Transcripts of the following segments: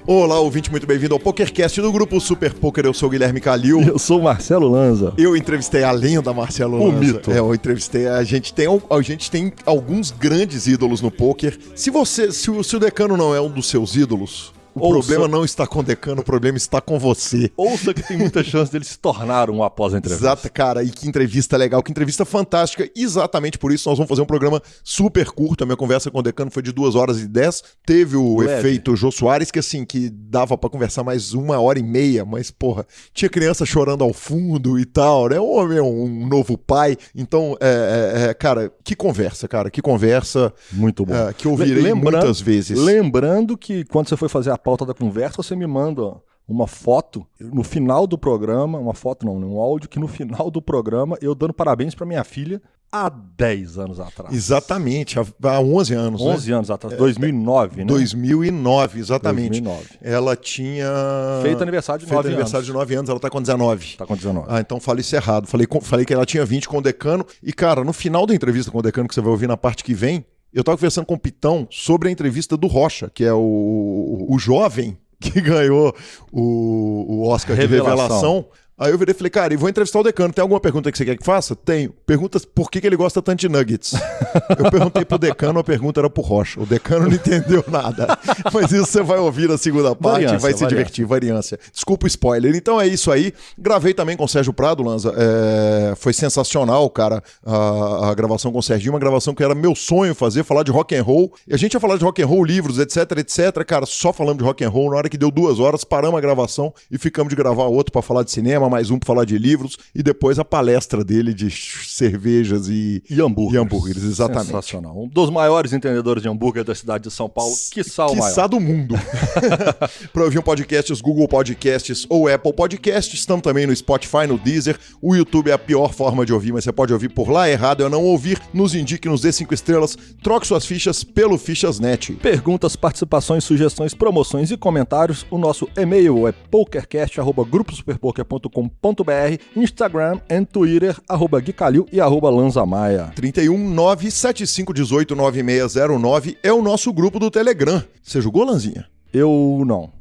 Olá, ouvinte, muito bem-vindo ao PokerCast do Grupo Super Poker. Eu sou o Guilherme Calil. Eu sou o Marcelo Lanza. Eu entrevistei a lenda Marcelo Lanza. O mito. Eu entrevistei. A gente tem alguns grandes ídolos no poker. Se o Decano não é um dos seus ídolos, o problema não está com o Decano, o problema está com você. Ouça que tem muita chance dele se tornar um após a entrevista. Exato, cara, e que entrevista legal, que entrevista fantástica. Exatamente por isso nós vamos fazer um programa super curto. A minha conversa com o Decano foi de 2h10. Teve o efeito Jô Soares, que assim, que dava pra conversar mais 1h30, mas porra, tinha criança chorando ao fundo e tal, né? O homem é um novo pai. Então, cara, que conversa. Muito bom. Que eu ouvirei muitas vezes. Lembrando que quando você foi fazer a pauta da conversa, você me manda uma foto no final do programa, um áudio que no final do programa eu dando parabéns pra minha filha há 10 anos atrás. Exatamente, há 11 anos. 11 anos atrás, 2009, né? 2009, exatamente. 2009. Ela tinha... Feito aniversário de 9 anos. aniversário de 9 anos, ela tá com 19. Tá com 19. Ah, então falei isso errado. Falei que ela tinha 20 com o Decano. E, cara, no final da entrevista com o Decano, que você vai ouvir na parte que vem, eu tava conversando com o Pitão sobre a entrevista do Rocha, que é o jovem que ganhou o Oscar de Revelação. Aí eu virei e falei, cara, e vou entrevistar o Decano. Tem alguma pergunta que você quer que faça? Tenho. Perguntas por que ele gosta tanto de nuggets. Eu perguntei pro Decano, a pergunta era pro Rocha. O Decano não entendeu nada. Mas isso você vai ouvir na segunda parte e vai se divertir. Variância. Desculpa o spoiler. Então é isso aí. Gravei também com o Sérgio Prado, Lanza. Foi sensacional, cara, a gravação com o Serginho. Uma gravação que era meu sonho fazer, falar de rock and roll. E a gente ia falar de rock and roll, livros, etc, etc. Cara, só falamos de rock and roll. Na hora que deu 2 horas, paramos a gravação e ficamos de gravar outro pra falar de cinema, mais um para falar de livros e depois a palestra dele de cervejas e hambúrgueres, exatamente. Sensacional. Um dos maiores entendedores de hambúrguer da cidade de São Paulo, quiçá o maior. Quiçá do mundo. Para ouvir um podcast, os Google Podcasts ou Apple Podcasts, estamos também no Spotify, no Deezer. O YouTube é a pior forma de ouvir, mas você pode ouvir por lá. Errado é não ouvir. Nos indique, nos dê 5 estrelas. Troque suas fichas pelo Fichasnet. Perguntas, participações, sugestões, promoções e comentários. O nosso e-mail é pokercast@gruposuperpoker.com.br, Instagram e Twitter, @GuiCalil e @LanzaMaia. 31975189609 é o nosso grupo do Telegram. Você jogou, Lanzinha? Eu não.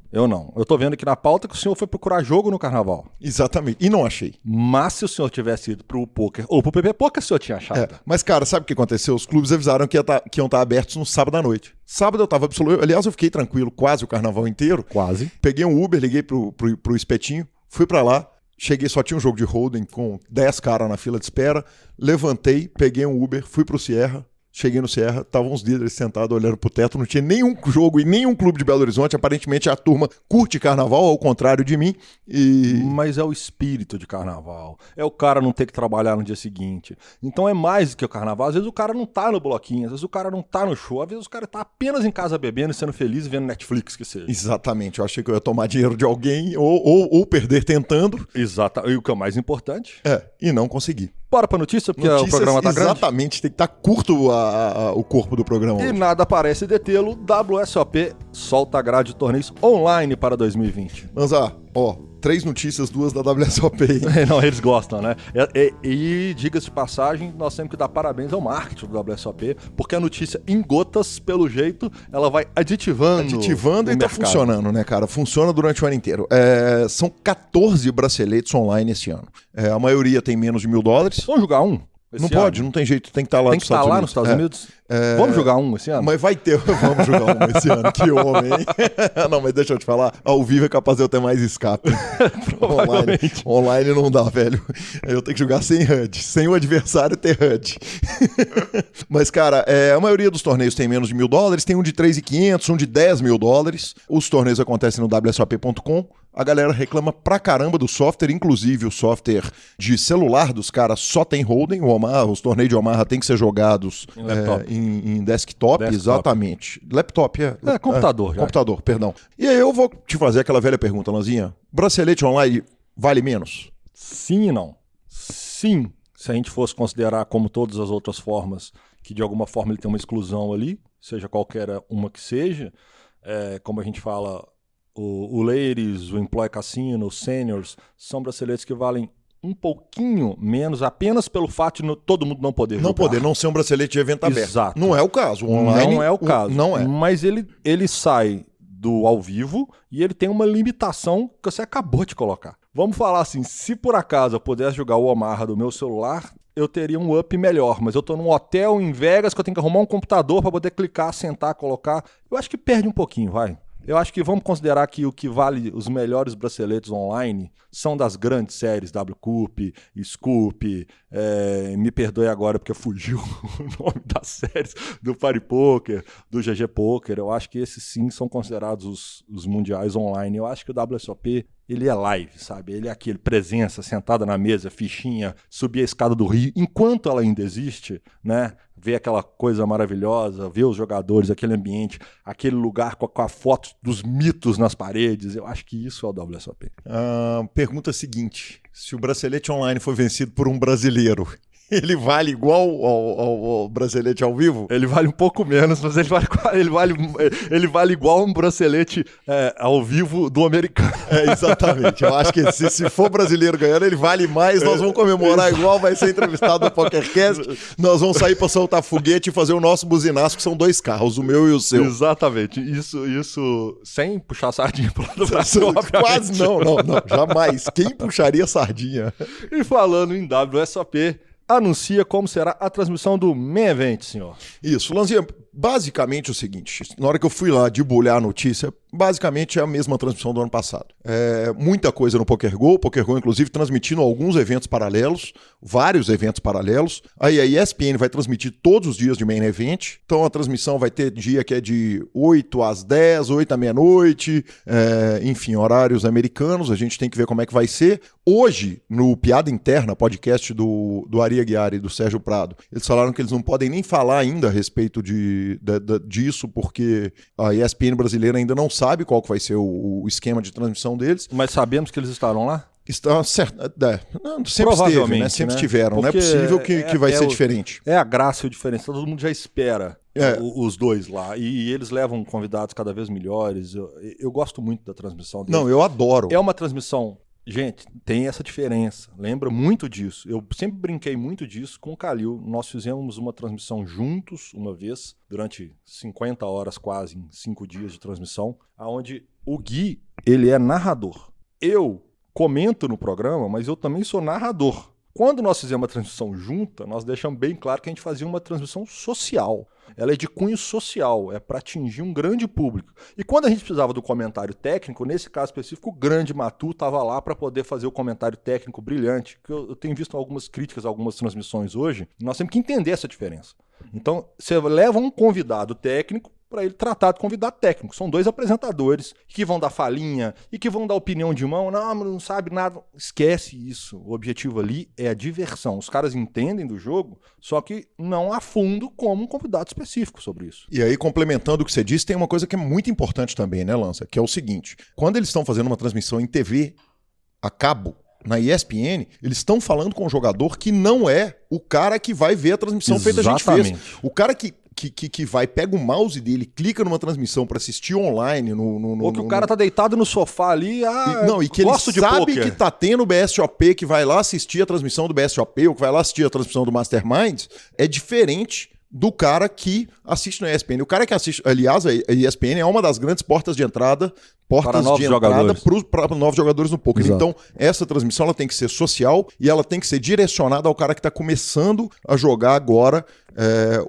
Eu tô vendo aqui na pauta que o senhor foi procurar jogo no carnaval. Exatamente. E não achei. Mas se o senhor tivesse ido pro poker ou pro PP Poker, o senhor tinha achado. Mas, cara, sabe o que aconteceu? Os clubes avisaram que iam estar abertos no sábado à noite. Sábado eu tava absoluto. Aliás, eu fiquei tranquilo quase o carnaval inteiro. Quase. Peguei um Uber, liguei pro Espetinho, fui pra lá. Cheguei, só tinha um jogo de hold'em com 10 caras na fila de espera. Levantei, peguei um Uber, fui pro Sierra. Cheguei no Sierra, estavam uns líderes sentados olhando pro teto, não tinha nenhum jogo e nenhum clube de Belo Horizonte. Aparentemente a turma curte carnaval, ao contrário de mim. Mas é o espírito de carnaval. É o cara não ter que trabalhar no dia seguinte. Então é mais do que o carnaval. Às vezes o cara não tá no bloquinho, às vezes o cara não tá no show, às vezes o cara tá apenas em casa bebendo e sendo feliz e vendo Netflix, que seja. Exatamente, eu achei que eu ia tomar dinheiro de alguém ou perder tentando. Exato, e o que é o mais importante. E não consegui. Bora pra notícia, porque o programa tá grande. Exatamente, tem que estar curto o corpo do programa E hoje. nada parece detê-lo. WSOP solta a grade de torneios online para 2020. Lanza, 3 notícias, 2 da WSOP. Não, eles gostam, né? E diga-se de passagem, nós temos que dar parabéns ao marketing do WSOP, porque a notícia em gotas, pelo jeito, ela vai aditivando e tá funcionando, né, cara? Funciona durante o ano inteiro. São 14 braceletes online esse ano. A maioria tem menos de $1.000. Vamos jogar um? Não pode, não tem jeito, tem que estar lá nos Estados Unidos. Nos Estados Unidos? Vamos jogar um esse ano? Mas vai ter, vamos jogar um esse ano, que homem, hein? Não, mas deixa eu te falar, ao vivo é capaz de eu ter mais escape. Online não dá, velho. Eu tenho que jogar sem HUD, sem o adversário ter HUD. Mas, cara, a maioria dos torneios tem menos de $1.000, tem um de 3.500, um de $10.000. Os torneios acontecem no WSOP.com. A galera reclama pra caramba do software, inclusive o software de celular dos caras só tem hold'em. Os torneios de Omaha tem que ser jogados em desktop, exatamente. Laptop, computador. Computador, perdão. E aí eu vou te fazer aquela velha pergunta, Lanzinha. Bracelete online vale menos? Sim e não. Sim, se a gente fosse considerar como todas as outras formas, que de alguma forma ele tem uma exclusão ali, seja qualquer uma que seja, como a gente fala... O Ladies, o Employ Casino, os Seniors, são braceletes que valem um pouquinho menos, apenas pelo fato de todo mundo não poder jogar. Não poder, não ser um bracelete de evento aberto. Exato. Não é o caso. Online, não é o caso. Não é. Mas ele sai do ao vivo e ele tem uma limitação que você acabou de colocar. Vamos falar assim, se por acaso eu pudesse jogar o Omaha do meu celular, eu teria um up melhor, mas eu tô num hotel em Vegas que eu tenho que arrumar um computador para poder clicar, sentar, colocar. Eu acho que perde um pouquinho, vai. Eu acho que vamos considerar que o que vale os melhores braceletes online são das grandes séries, WCUP, Scoop, me perdoe agora porque fugiu o nome das séries, do Party Poker, do GG Poker. Eu acho que esses sim são considerados os mundiais online. Eu acho que o WSOP, ele é live, sabe? Ele é aquele presença, sentada na mesa, fichinha, subir a escada do Rio, enquanto ela ainda existe, né? Ver aquela coisa maravilhosa, ver os jogadores, aquele ambiente, aquele lugar com a foto dos mitos nas paredes. Eu acho que isso é o WSOP. Pergunta seguinte: se o bracelete online for vencido por um brasileiro, ele vale igual ao bracelete ao vivo? Ele vale um pouco menos, mas ele vale igual um bracelete ao vivo do americano. Exatamente. Eu acho que se for brasileiro ganhando, ele vale mais. Nós vamos comemorar igual, vai ser entrevistado no PokerCast. Nós vamos sair para soltar foguete e fazer o nosso buzinaço, que são 2 carros, o meu e o seu. Exatamente. Isso sem puxar sardinha pro lado do Brasil, quase não. Jamais. Quem puxaria sardinha? E falando em WSOP, anuncia como será a transmissão do Main Event, senhor. Isso, Lanzinha, basicamente é o seguinte, na hora que eu fui lá debulhar a notícia, basicamente é a mesma transmissão do ano passado. Muita coisa no PokerGo, inclusive transmitindo alguns eventos paralelos, vários eventos paralelos. Aí a ESPN vai transmitir todos os dias de Main Event, então a transmissão vai ter dia que é de 8 às 10, 8 à meia-noite, enfim, horários americanos, a gente tem que ver como é que vai ser. Hoje, no Piada Interna, podcast do Ari Aguiar e do Sérgio Prado, eles falaram que eles não podem nem falar ainda a respeito disso, porque a ESPN brasileira ainda não sabe qual que vai ser o esquema de transmissão deles. Mas sabemos que eles estarão lá? Está certo. Sempre esteve, né? Sempre estiveram. Não é possível que vai ser diferente. É a graça e o diferencial. Todo mundo já espera os dois lá. E eles levam convidados cada vez melhores. Eu gosto muito da transmissão deles. Não, eu adoro. É uma transmissão... Gente, tem essa diferença. Lembra muito disso. Eu sempre brinquei muito disso com o Calil. Nós fizemos uma transmissão juntos uma vez, durante 50 horas quase, em 5 dias de transmissão, onde o Gui, ele é narrador. Eu comento no programa, mas eu também sou narrador. Quando nós fizemos uma transmissão junta, nós deixamos bem claro que a gente fazia uma transmissão social. Ela é de cunho social, é para atingir um grande público. E quando a gente precisava do comentário técnico, nesse caso específico, o grande Matu estava lá para poder fazer o comentário técnico brilhante. Que eu tenho visto algumas críticas, algumas transmissões hoje, e nós temos que entender essa diferença. Então, você leva um convidado técnico para ele tratar de convidado técnico. São 2 apresentadores que vão dar falinha e que vão dar opinião de mão. Não sabe nada. Esquece isso. O objetivo ali é a diversão. Os caras entendem do jogo, só que não a fundo como um convidado específico sobre isso. E aí, complementando o que você disse, tem uma coisa que é muito importante também, né, Lança? Que é o seguinte. Quando eles estão fazendo uma transmissão em TV a cabo, na ESPN, eles estão falando com o jogador que não é o cara que vai ver a transmissão feita a gente fez. O cara que vai, pega o mouse dele, clica numa transmissão para assistir online. Ou que o cara tá deitado no sofá ali, e que ele sabe que tá tendo o BSOP, que vai lá assistir a transmissão do BSOP, ou que vai lá assistir a transmissão do Masterminds, é diferente do cara que assiste na ESPN. O cara que assiste, aliás, a ESPN é uma das grandes portas de entrada para novos jogadores no poker. Exato. Então, essa transmissão ela tem que ser social e ela tem que ser direcionada ao cara que está começando a jogar agora.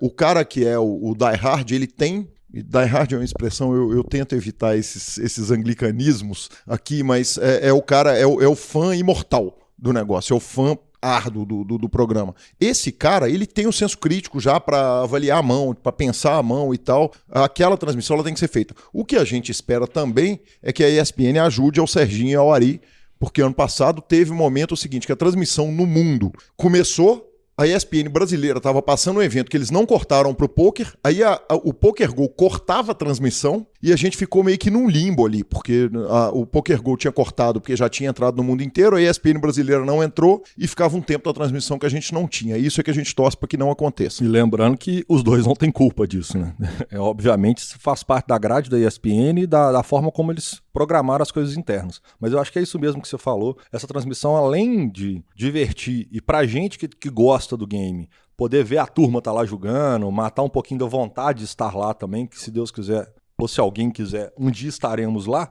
O cara que é o Die Hard, ele tem... Die Hard é uma expressão, eu tento evitar esses anglicanismos aqui, mas o cara, é o fã imortal do negócio, é o fã árduo do programa. Esse cara, ele tem o senso crítico já para avaliar a mão, para pensar a mão e tal. Aquela transmissão ela tem que ser feita. O que a gente espera também é que a ESPN ajude ao Serginho e ao Ari, porque ano passado teve um momento seguinte, que a transmissão no mundo começou, a ESPN brasileira estava passando um evento que eles não cortaram pro poker, aí o PokerGo cortava a transmissão e a gente ficou meio que num limbo ali, porque o PokerGo tinha cortado porque já tinha entrado no mundo inteiro, a ESPN brasileira não entrou e ficava um tempo da transmissão que a gente não tinha. Isso é que a gente torce para que não aconteça. E lembrando que os dois não têm culpa disso, né? Obviamente faz parte da grade da ESPN e da forma como eles programar as coisas internas. Mas eu acho que é isso mesmo que você falou. Essa transmissão, além de divertir, e pra gente que gosta do game, poder ver a turma tá lá jogando, matar um pouquinho da vontade de estar lá também, que se Deus quiser, ou se alguém quiser, um dia estaremos lá,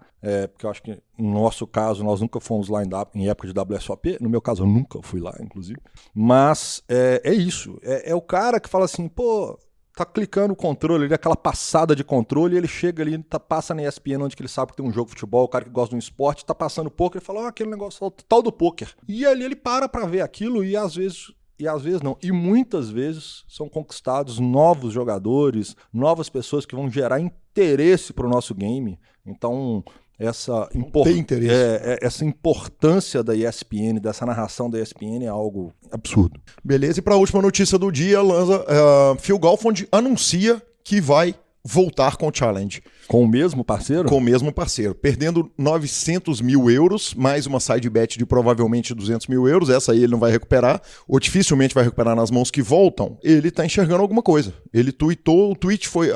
porque eu acho que no nosso caso nós nunca fomos lá em época de WSOP, no meu caso eu nunca fui lá, inclusive, mas é isso, é o cara que fala assim, pô, tá clicando o controle, aquela passada de controle, ele chega ali, passa na ESPN onde que ele sabe que tem um jogo de futebol, o cara que gosta de um esporte, tá passando poker, ele fala, aquele negócio tal do poker, e ali ele para ver aquilo e às vezes não, e muitas vezes são conquistados novos jogadores, novas pessoas que vão gerar interesse para o nosso game. Então, essa importância da ESPN, dessa narração da ESPN é algo absurdo. Beleza, e para a última notícia do dia, Lanza, Phil Galfond anuncia que vai voltar com o Challenge. Com o mesmo parceiro? Com o mesmo parceiro. Perdendo 900 mil euros, mais uma side bet de provavelmente 200 mil euros. Essa aí ele não vai recuperar, ou dificilmente vai recuperar nas mãos que voltam. Ele tá enxergando alguma coisa. Ele tweetou, o tweet foi,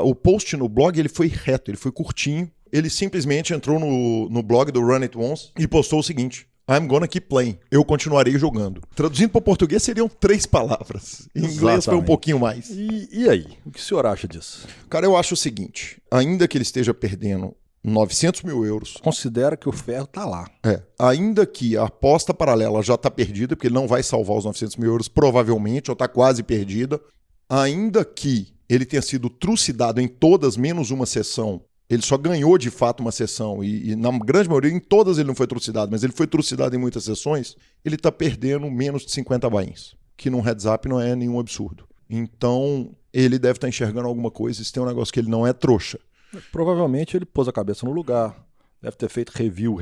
o post no blog, ele foi reto, ele foi curtinho. Ele simplesmente entrou no blog do Run It Once e postou o seguinte: I'm gonna keep playing. Eu continuarei jogando. Traduzindo para o português seriam 3 palavras. Em inglês Exatamente. Foi um pouquinho mais. E aí? O que o senhor acha disso? Cara, eu acho o seguinte. Ainda que ele esteja perdendo 900 mil euros... Considera que o ferro tá lá. Ainda que a aposta paralela já tá perdida, porque ele não vai salvar os 900 mil euros, provavelmente, ou tá quase perdida. Ainda que ele tenha sido trucidado em todas, menos uma sessão, ele só ganhou de fato uma sessão e na grande maioria, em todas ele não foi trucidado, mas ele foi trucidado em muitas sessões, ele está perdendo menos de 50 buy-ins, que num heads up não é nenhum absurdo. Então, ele deve estar enxergando alguma coisa, se tem um negócio que ele não é trouxa. Provavelmente ele pôs a cabeça no lugar, deve ter feito review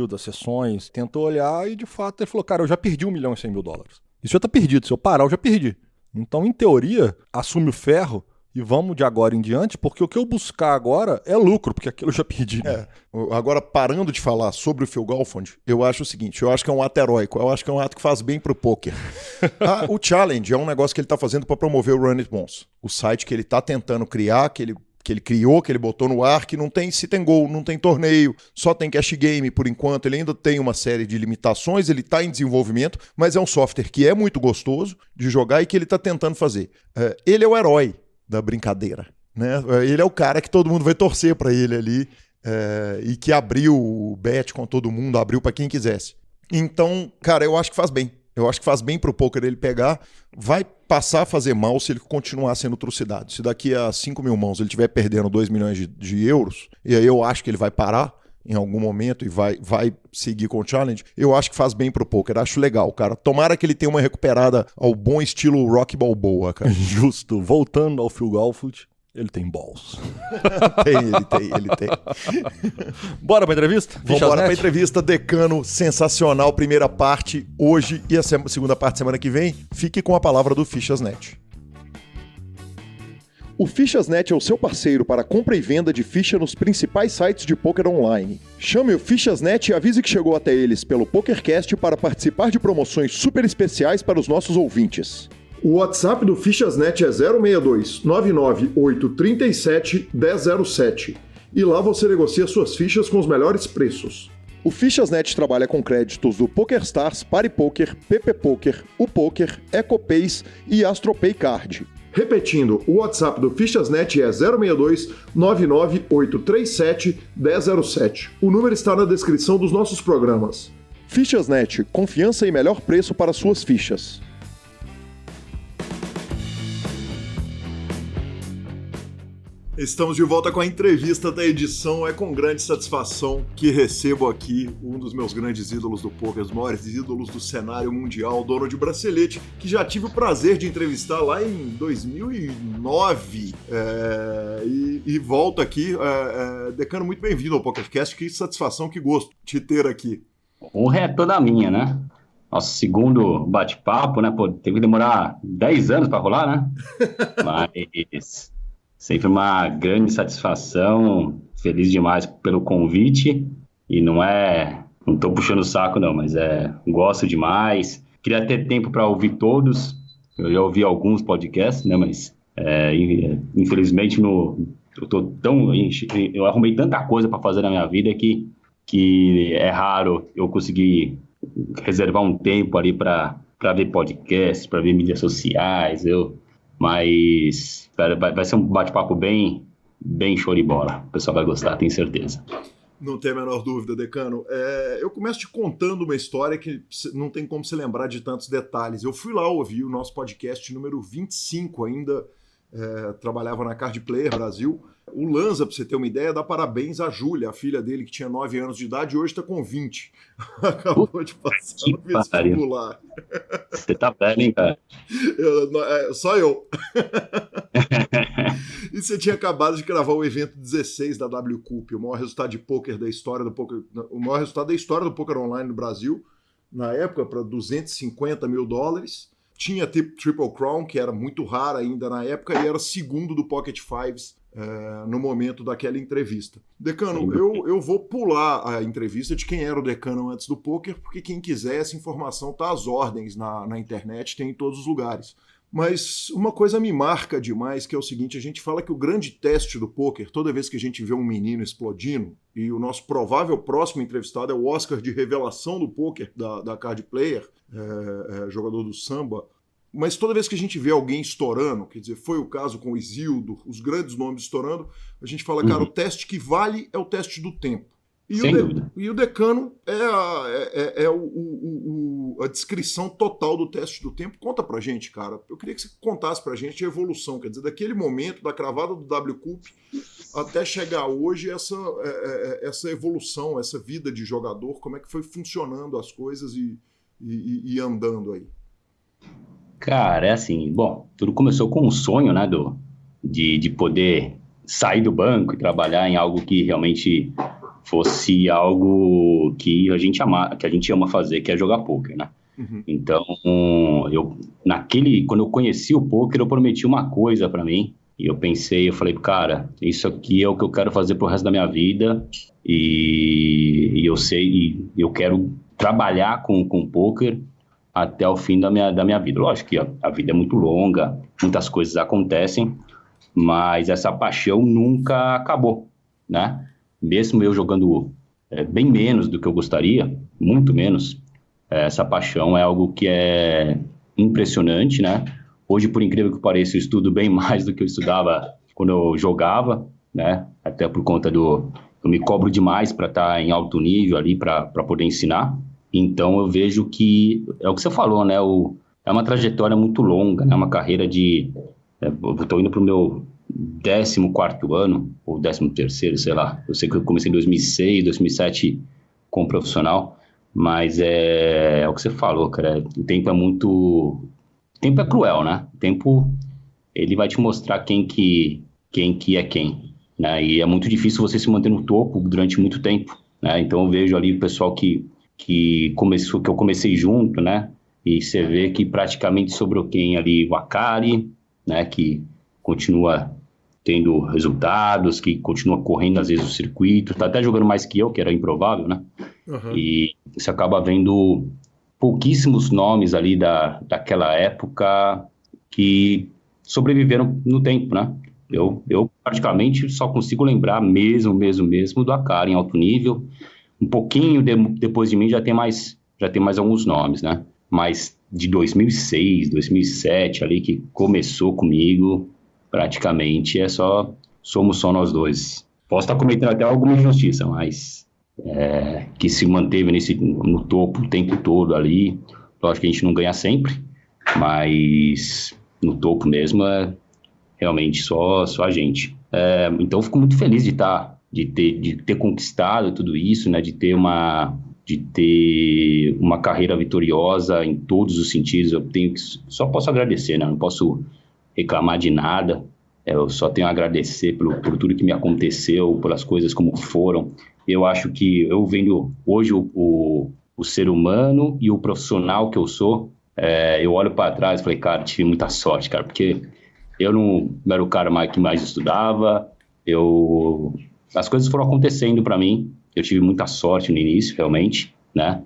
das sessões, tentou olhar e de fato ele falou, cara, eu já perdi $1 milhão e 100 mil. Isso já está perdido, se eu parar eu já perdi. Então, em teoria, assume o ferro e vamos de agora em diante, porque o que eu buscar agora é lucro, porque aquilo eu já perdi. Agora, parando de falar sobre o Phil Galfond, eu acho o seguinte, eu acho que é um ato heróico, eu acho que é um ato que faz bem pro poker. O Challenge é um negócio que ele tá fazendo para promover o Run It Once, o site que ele tá tentando criar, que ele criou, que ele botou no ar, que não tem se tem gol, não tem torneio, só tem cash game por enquanto, ele ainda tem uma série de limitações, ele está em desenvolvimento, mas é um software que é muito gostoso de jogar e que ele está tentando fazer. Ele é o herói da brincadeira, né? Ele é o cara que todo mundo vai torcer para ele ali e que abriu o bet com todo mundo, abriu para quem quisesse. Então, cara, eu acho que faz bem. Eu acho que faz bem pro poker ele pegar, vai passar a fazer mal se ele continuar sendo trucidado. Se daqui a 5 mil mãos ele estiver perdendo 2 milhões de euros, e aí eu acho que ele vai parar em algum momento e vai seguir com o challenge, eu acho que faz bem pro poker, acho legal, cara. Tomara que ele tenha uma recuperada ao bom estilo Rocky Balboa, cara. Justo, voltando ao Phil Galfond, ele tem balls. Ele tem. Bora pra entrevista? Vamos embora pra entrevista, Decano, sensacional, primeira parte hoje e a segunda parte semana que vem. Fique com a palavra do Fichas.net. O Fichas.net é o seu parceiro para compra e venda de ficha nos principais sites de poker online. Chame o Fichas.net e avise que chegou até eles pelo PokerCast para participar de promoções super especiais para os nossos ouvintes. O WhatsApp do Fichas.net é 062 99837 1007 e lá você negocia suas fichas com os melhores preços. O Fichas.net trabalha com créditos do PokerStars, PariPoker, PPPoker, UPoker, EcoPays e AstroPay Card. Repetindo, o WhatsApp do Fichas.net é 062 99837 1007. O número está na descrição dos nossos programas. Fichas.net, confiança e melhor preço para suas fichas. Estamos de volta com a entrevista da edição. É com grande satisfação que recebo aqui um dos meus grandes ídolos do poker, os maiores ídolos do cenário mundial, dono de bracelete, que já tive o prazer de entrevistar lá em 2009 e volta aqui. Decano, muito bem-vindo ao PokerCast. Que satisfação, que gosto de ter aqui. Honra é toda minha, né? Nosso segundo bate-papo, né? Pô, teve que demorar 10 anos para rolar, né? Mas sempre uma grande satisfação, feliz demais pelo convite, e não tô puxando o saco não, mas gosto demais. Queria ter tempo para ouvir todos, eu já ouvi alguns podcasts, né, mas infelizmente eu arrumei tanta coisa para fazer na minha vida que é raro eu conseguir reservar um tempo ali para ver podcasts, para ver mídias sociais, mas vai ser um bate-papo bem show de bola. O pessoal vai gostar, tenho certeza. Não tem a menor dúvida, Decano. Eu começo te contando uma história que não tem como se lembrar de tantos detalhes. Eu fui lá ouvir o nosso podcast número 25 ainda, trabalhava na Card Player Brasil. O Lanza, para você ter uma ideia, dá parabéns à Júlia, a filha dele que tinha 9 anos de idade e hoje está com 20. Acabou de passar no vestibular. Você tá velho, hein, cara? Só eu. E você tinha acabado de gravar o evento 16 da WCUP, o maior resultado de pôquer da história do pôquer, o maior resultado da história do pôquer online no Brasil, na época, para $250 mil. Tinha Triple Crown, que era muito rara ainda na época, e era segundo do Pocket Fives no momento daquela entrevista. Decano, eu vou pular a entrevista de quem era o Decano antes do pôquer, porque quem quiser, essa informação está às ordens na internet, tem em todos os lugares. Mas uma coisa me marca demais, que é o seguinte, a gente fala que o grande teste do pôquer, toda vez que a gente vê um menino explodindo, e o nosso provável próximo entrevistado é o Oscar de revelação do pôquer da Card Player, jogador do samba, mas toda vez que a gente vê alguém estourando, quer dizer, foi o caso com o Isildo, os grandes nomes estourando, a gente fala, cara, o teste que vale é o teste do tempo. E o Decano é a descrição total do teste do tempo. Conta pra gente, cara. Eu queria que você contasse pra gente a evolução, quer dizer, daquele momento, da cravada do WCUP até chegar hoje, essa evolução, essa vida de jogador, como é que foi funcionando as coisas e andando aí. Cara, é assim, bom, tudo começou com um sonho, né, de poder sair do banco e trabalhar em algo que realmente fosse algo que a gente ama fazer, que é jogar pôquer, né? Uhum. Então, quando eu conheci o pôquer, eu prometi uma coisa pra mim, e eu falei, cara, isso aqui é o que eu quero fazer pro resto da minha vida, e eu quero trabalhar com pôquer até o fim da minha vida. Lógico que a vida é muito longa, muitas coisas acontecem, mas essa paixão nunca acabou, né? Mesmo eu jogando bem menos do que eu gostaria, muito menos, essa paixão é algo que é impressionante, né? Hoje, por incrível que pareça, eu estudo bem mais do que eu estudava quando eu jogava, né? Até por conta eu me cobro demais para estar em alto nível ali, para poder ensinar. Então, eu vejo que, é o que você falou, né? É uma trajetória muito longa, né? Uma carreira eu estou indo para o meu 14º ano, ou 13º, sei lá. Eu sei que eu comecei em 2006, 2007 como profissional, mas é o que você falou, cara. O tempo é cruel, né? O tempo, ele vai te mostrar quem que é quem, né? E é muito difícil você se manter no topo durante muito tempo, né? Então, eu vejo ali o pessoal que eu comecei junto, né? E você vê que praticamente sobrou quem ali, o Akari, né? Que continua tendo resultados, que continua correndo às vezes o circuito, tá até jogando mais que eu, que era improvável, né? Uhum. E você acaba vendo pouquíssimos nomes ali daquela época que sobreviveram no tempo, né? Eu praticamente só consigo lembrar mesmo do Akari em alto nível. Um pouquinho depois de mim já tem mais alguns nomes, né? Mas de 2006, 2007, ali que começou comigo, praticamente somos só nós dois. Posso estar cometendo até alguma injustiça, mas que se manteve no topo o tempo todo ali. Lógico que a gente não ganha sempre, mas no topo mesmo é realmente só a gente. Então eu fico muito feliz de ter conquistado tudo isso, né? De ter uma carreira vitoriosa em todos os sentidos. Só posso agradecer, né? Não posso reclamar de nada. Eu só tenho a agradecer por tudo que me aconteceu, pelas coisas como foram. Eu acho que eu vendo hoje o ser humano e o profissional que eu sou, eu olho para trás e falei, cara, tive muita sorte, cara, porque eu não era o cara que mais estudava, as coisas foram acontecendo para mim, eu tive muita sorte no início, realmente, né,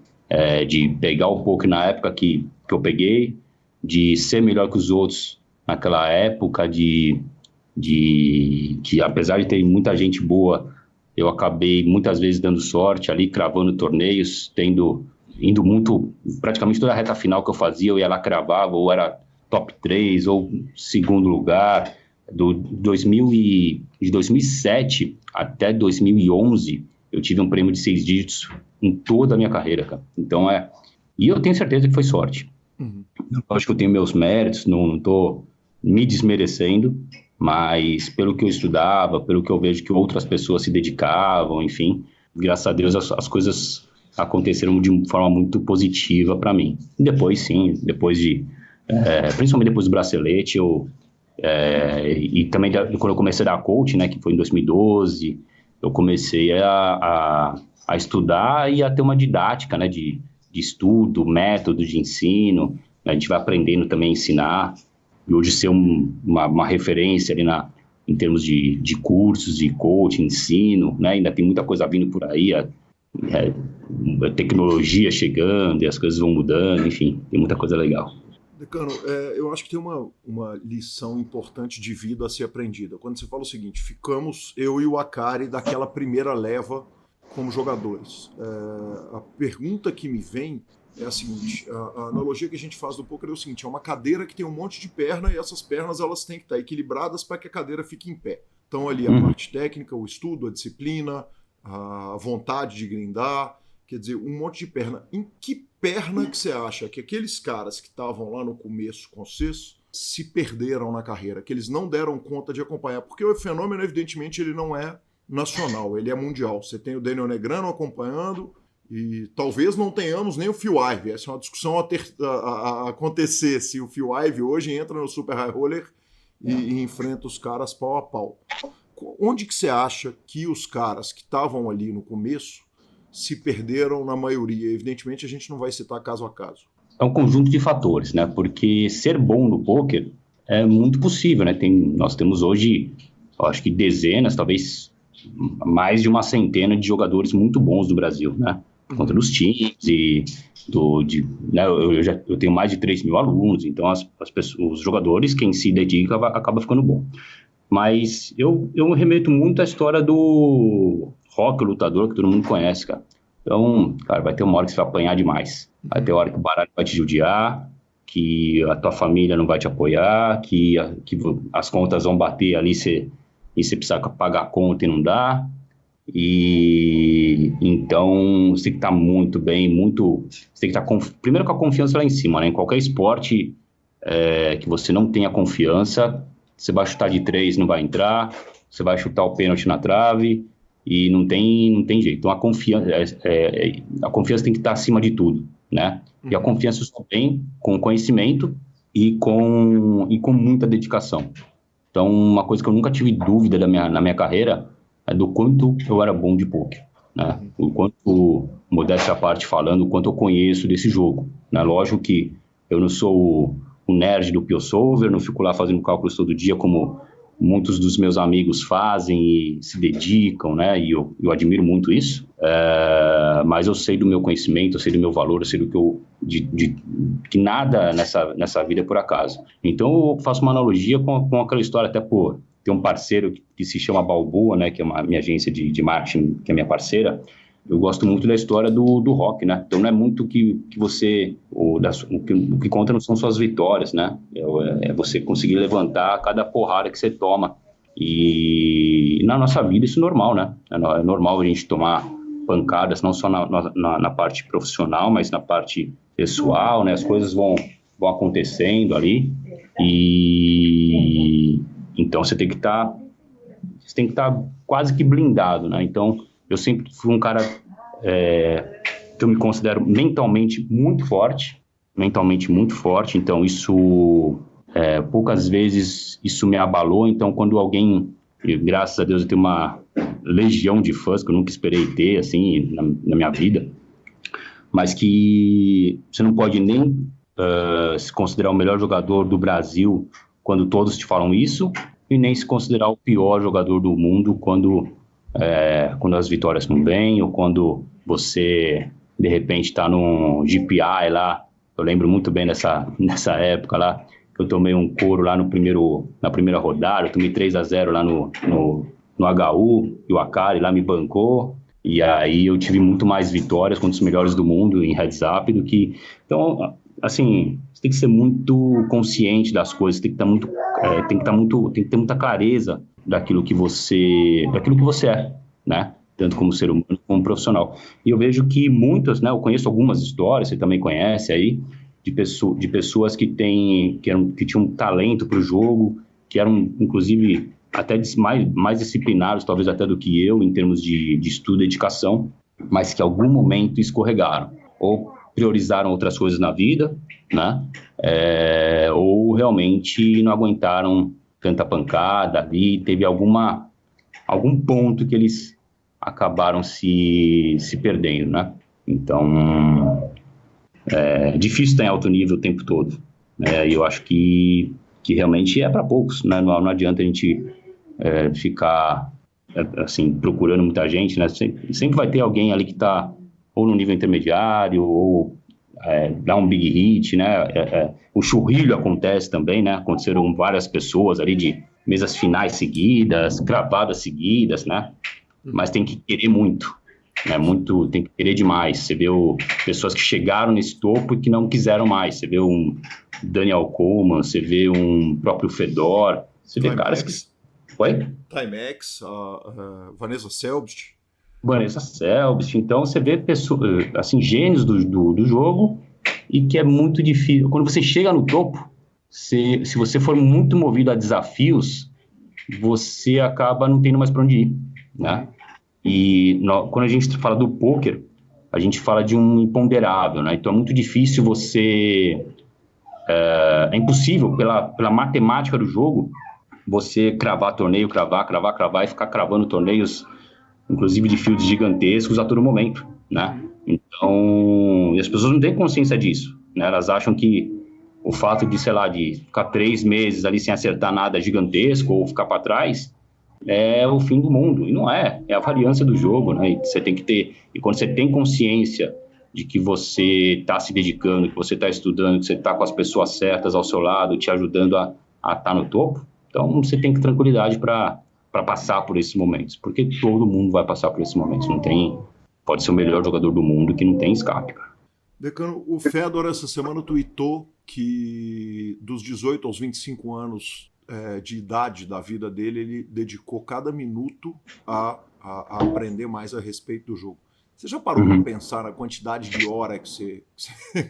de pegar um pouco na época que eu peguei, de ser melhor que os outros naquela época, de que apesar de ter muita gente boa, eu acabei muitas vezes dando sorte ali, cravando torneios, indo muito, praticamente toda a reta final que eu fazia, eu ia lá, cravava, ou era top 3, ou segundo lugar. De 2007 até 2011, eu tive um prêmio de 6 dígitos em toda a minha carreira, cara. Então, e eu tenho certeza que foi sorte. Eu acho que eu tenho meus méritos, não estou me desmerecendo, mas pelo que eu estudava, pelo que eu vejo que outras pessoas se dedicavam, enfim, graças a Deus as coisas aconteceram de forma muito positiva para mim. E depois, sim, principalmente depois do bracelete, e também quando eu comecei a dar coach, né, que foi em 2012, eu comecei a estudar e a ter uma didática, né, de estudo, método de ensino. A gente vai aprendendo também a ensinar, e hoje ser uma referência ali em termos de cursos, de coaching, ensino, né? Ainda tem muita coisa vindo por aí, a tecnologia chegando e as coisas vão mudando, enfim, tem muita coisa legal. Decano, eu acho que tem uma lição importante de vida a ser aprendida. Quando você fala o seguinte, ficamos eu e o Akari daquela primeira leva como jogadores. A pergunta que me vem é a seguinte, a analogia que a gente faz do poker é o seguinte, é uma cadeira que tem um monte de perna e essas pernas elas têm que estar equilibradas para que a cadeira fique em pé. Então ali a parte técnica, o estudo, a disciplina, a vontade de grindar, quer dizer, um monte de perna. Em que perna que você acha que aqueles caras que estavam lá no começo com vocês se perderam na carreira, que eles não deram conta de acompanhar? Porque o fenômeno, evidentemente, ele não é nacional, ele é mundial. Você tem o Daniel Negreanu acompanhando e talvez não tenhamos nem o Phil Ivey. Essa é uma discussão a acontecer, se o Phil Ivey hoje entra no Super High Roller e enfrenta os caras pau a pau. Onde que você acha que os caras que estavam ali no começo se perderam na maioria? Evidentemente, a gente não vai citar caso a caso. É um conjunto de fatores, né? Porque ser bom no poker é muito possível, né? Nós temos hoje, eu acho que dezenas, talvez mais de uma centena de jogadores muito bons do Brasil, né? Por conta dos times né? Eu tenho mais de 3 mil alunos, então os jogadores, quem se dedica, acaba ficando bom. Mas eu remeto muito à história do Rock, o lutador, que todo mundo conhece, cara. Então, cara, vai ter uma hora que você vai apanhar demais. Vai ter uma hora que o baralho vai te judiar, que a tua família não vai te apoiar, que as contas vão bater ali e você precisa pagar a conta e não dá. E então você tem que estar muito bem, você tem que estar primeiro com a confiança lá em cima, né? Em qualquer esporte que você não tenha confiança, você vai chutar de 3, não vai entrar, você vai chutar o pênalti na trave e não tem jeito. Então a confiança tem que estar acima de tudo, né? E a confiança só vem com conhecimento e com muita dedicação. Então uma coisa que eu nunca tive dúvida na minha carreira é do quanto eu era bom de poker, né? O quanto, modéstia à parte falando, o quanto eu conheço desse jogo, né? Lógico que eu não sou o nerd do PioSolver, não fico lá fazendo cálculos todo dia como muitos dos meus amigos fazem e se dedicam, né? E eu admiro muito isso, mas eu sei do meu conhecimento, eu sei do meu valor, eu sei do que nada nessa vida é por acaso. Então eu faço uma analogia com aquela história, até por ter um parceiro que se chama Balboa, né? Que é minha agência de marketing, que é minha parceira. Eu gosto muito da história do Rock, né? Então não é muito que você... O que conta não são suas vitórias, né? É você conseguir levantar cada porrada que você toma. E na nossa vida isso é normal, né? É normal a gente tomar pancadas, não só na parte profissional, mas na parte pessoal, né? As coisas vão acontecendo ali. E então você tem que estar quase que blindado, né? Então eu sempre fui um cara que eu me considero mentalmente muito forte, então isso, poucas vezes isso me abalou. Então quando alguém, graças a Deus eu tenho uma legião de fãs que eu nunca esperei ter, assim, na minha vida, mas que você não pode nem se considerar o melhor jogador do Brasil quando todos te falam isso, e nem se considerar o pior jogador do mundo quando as vitórias não vêm, ou quando você, de repente, está num GPI lá. Eu lembro muito bem nessa época lá, eu tomei um couro lá na primeira rodada, eu tomei 3-0 lá no HU, e o Akari lá me bancou, e aí eu tive muito mais vitórias contra os melhores do mundo em heads up do que... Então, assim, você tem que ser muito consciente das coisas, tem que ter muita clareza daquilo que você é, né? Tanto como ser humano como profissional. E eu vejo que muitas, né? Eu conheço algumas histórias, você também conhece aí, de pessoas que tinham talento para o jogo, que eram, inclusive, até mais disciplinados, talvez até do que eu, em termos de estudo e dedicação, mas que em algum momento escorregaram, ou priorizaram outras coisas na vida, né? Ou realmente não aguentaram tanta pancada ali, teve algum ponto que eles acabaram se perdendo, né? Então, é difícil estar em alto nível o tempo todo. E eu acho que realmente é para poucos, né? Não adianta a gente ficar assim, procurando muita gente, né? Sempre vai ter alguém ali que está ou no nível intermediário, ou dá um big hit, né? O churrilho acontece também, né? Aconteceram várias pessoas ali de mesas finais seguidas, cravadas seguidas, né? Mas tem que querer muito, né? Tem que querer demais. Você vê pessoas que chegaram nesse topo e que não quiseram mais. Você vê um Daniel Coleman, você vê um próprio Fedor, você vê caras que... Oi? Timex, Vanessa Selbst. Então você vê pessoas, assim, gênios do jogo, e que é muito difícil. Quando você chega no topo, se você for muito movido a desafios, você acaba não tendo mais para onde ir, né? E quando a gente fala do poker, a gente fala de um imponderável, né? Então é muito difícil você... É impossível, pela matemática do jogo, você cravar torneio, cravar e ficar cravando torneios, inclusive de fields gigantescos a todo momento, né? Então, e as pessoas não têm consciência disso, né? Elas acham que o fato de, sei lá, de ficar 3 meses ali sem acertar nada gigantesco ou ficar para trás é o fim do mundo. E não é a variância do jogo, né? E você tem que ter, e quando você tem consciência de que você está se dedicando, que você está estudando, que você está com as pessoas certas ao seu lado, te ajudando a estar no topo, então você tem que ter tranquilidade para passar por esses momentos, porque todo mundo vai passar por esses momentos. Pode ser o melhor jogador do mundo que não tem escape, cara. Decano, o Fedor essa semana tweetou que dos 18 aos 25 anos de idade da vida dele, ele dedicou cada minuto a aprender mais a respeito do jogo. Você já parou para pensar na quantidade de hora que você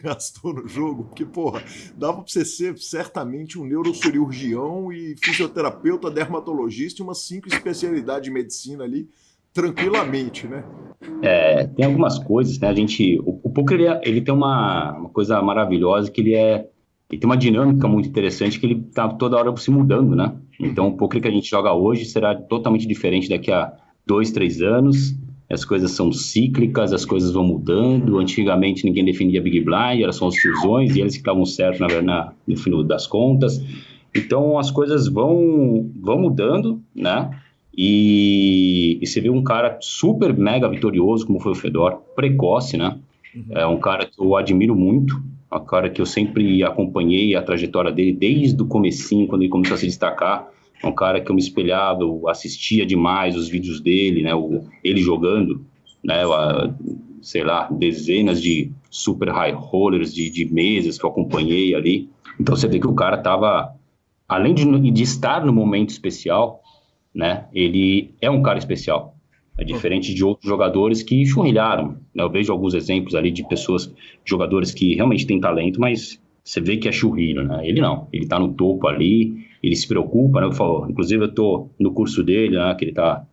gastou no jogo? Porque, porra, dava para você ser certamente um neurocirurgião e fisioterapeuta, dermatologista e umas 5 especialidades de medicina ali, tranquilamente, né? Tem algumas coisas, né? O poker, ele tem uma coisa maravilhosa, que ele tem uma dinâmica muito interessante, que ele tá toda hora se mudando, né? Então, o poker que a gente joga hoje será totalmente diferente daqui a 2, 3 anos. As coisas são cíclicas, as coisas vão mudando. Antigamente ninguém definia Big Blind, eram só as fusões, e eles que estavam certos no final das contas. Então as coisas vão mudando, né? E você vê um cara super mega vitorioso, como foi o Fedor, precoce, né? É um cara que eu admiro muito, um cara que eu sempre acompanhei a trajetória dele desde o comecinho, quando ele começou a se destacar. Um cara que eu me espelhava, eu assistia demais os vídeos dele, né? Ele jogando, né? Sei lá, dezenas de super high rollers de mesas que eu acompanhei ali. Então você vê que o cara tava, além de estar no momento especial, né? Ele é um cara especial. É diferente de outros jogadores que churrilharam, né? Eu vejo alguns exemplos ali de jogadores que realmente têm talento, mas você vê que é churrilho, né? Ele não, ele tá no topo ali, ele se preocupa, né? Inclusive eu tô no curso dele, né?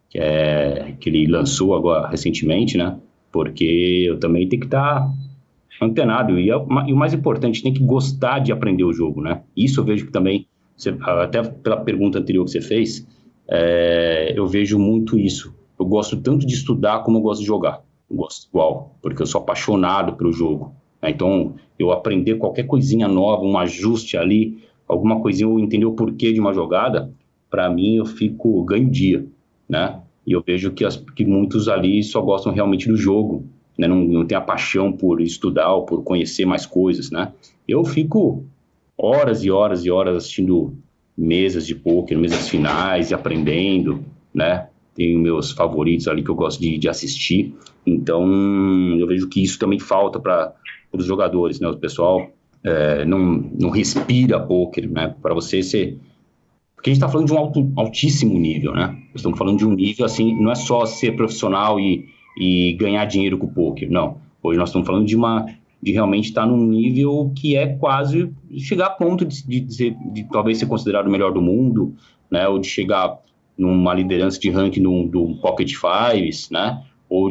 Que ele lançou agora recentemente, né? Porque eu também tenho que estar antenado, e o mais importante, tem que gostar de aprender o jogo, né? Isso eu vejo que também, até pela pergunta anterior que você fez, eu vejo muito isso. Eu gosto tanto de estudar como eu gosto de jogar. Eu gosto igual, porque eu sou apaixonado pelo jogo. Então, eu aprender qualquer coisinha nova, um ajuste ali, alguma coisinha, eu entender o porquê de uma jogada, para mim ganho dia, né? E eu vejo que muitos ali só gostam realmente do jogo, né? Não tem a paixão por estudar ou por conhecer mais coisas, né? Eu fico horas e horas e horas assistindo mesas de pôquer, mesas finais e aprendendo, né? Tenho meus favoritos ali que eu gosto de assistir. Então, eu vejo que isso também falta para os jogadores, né? O pessoal não respira pôquer, né? Para você ser... Porque a gente está falando de um altíssimo nível, né? Estamos falando de um nível, assim, não é só ser profissional e ganhar dinheiro com o pôquer, não. Hoje nós estamos falando de realmente estar num nível que é quase chegar a ponto de talvez ser considerado o melhor do mundo, né? Ou de chegar numa liderança de ranking do Pocket Fives, né? Ou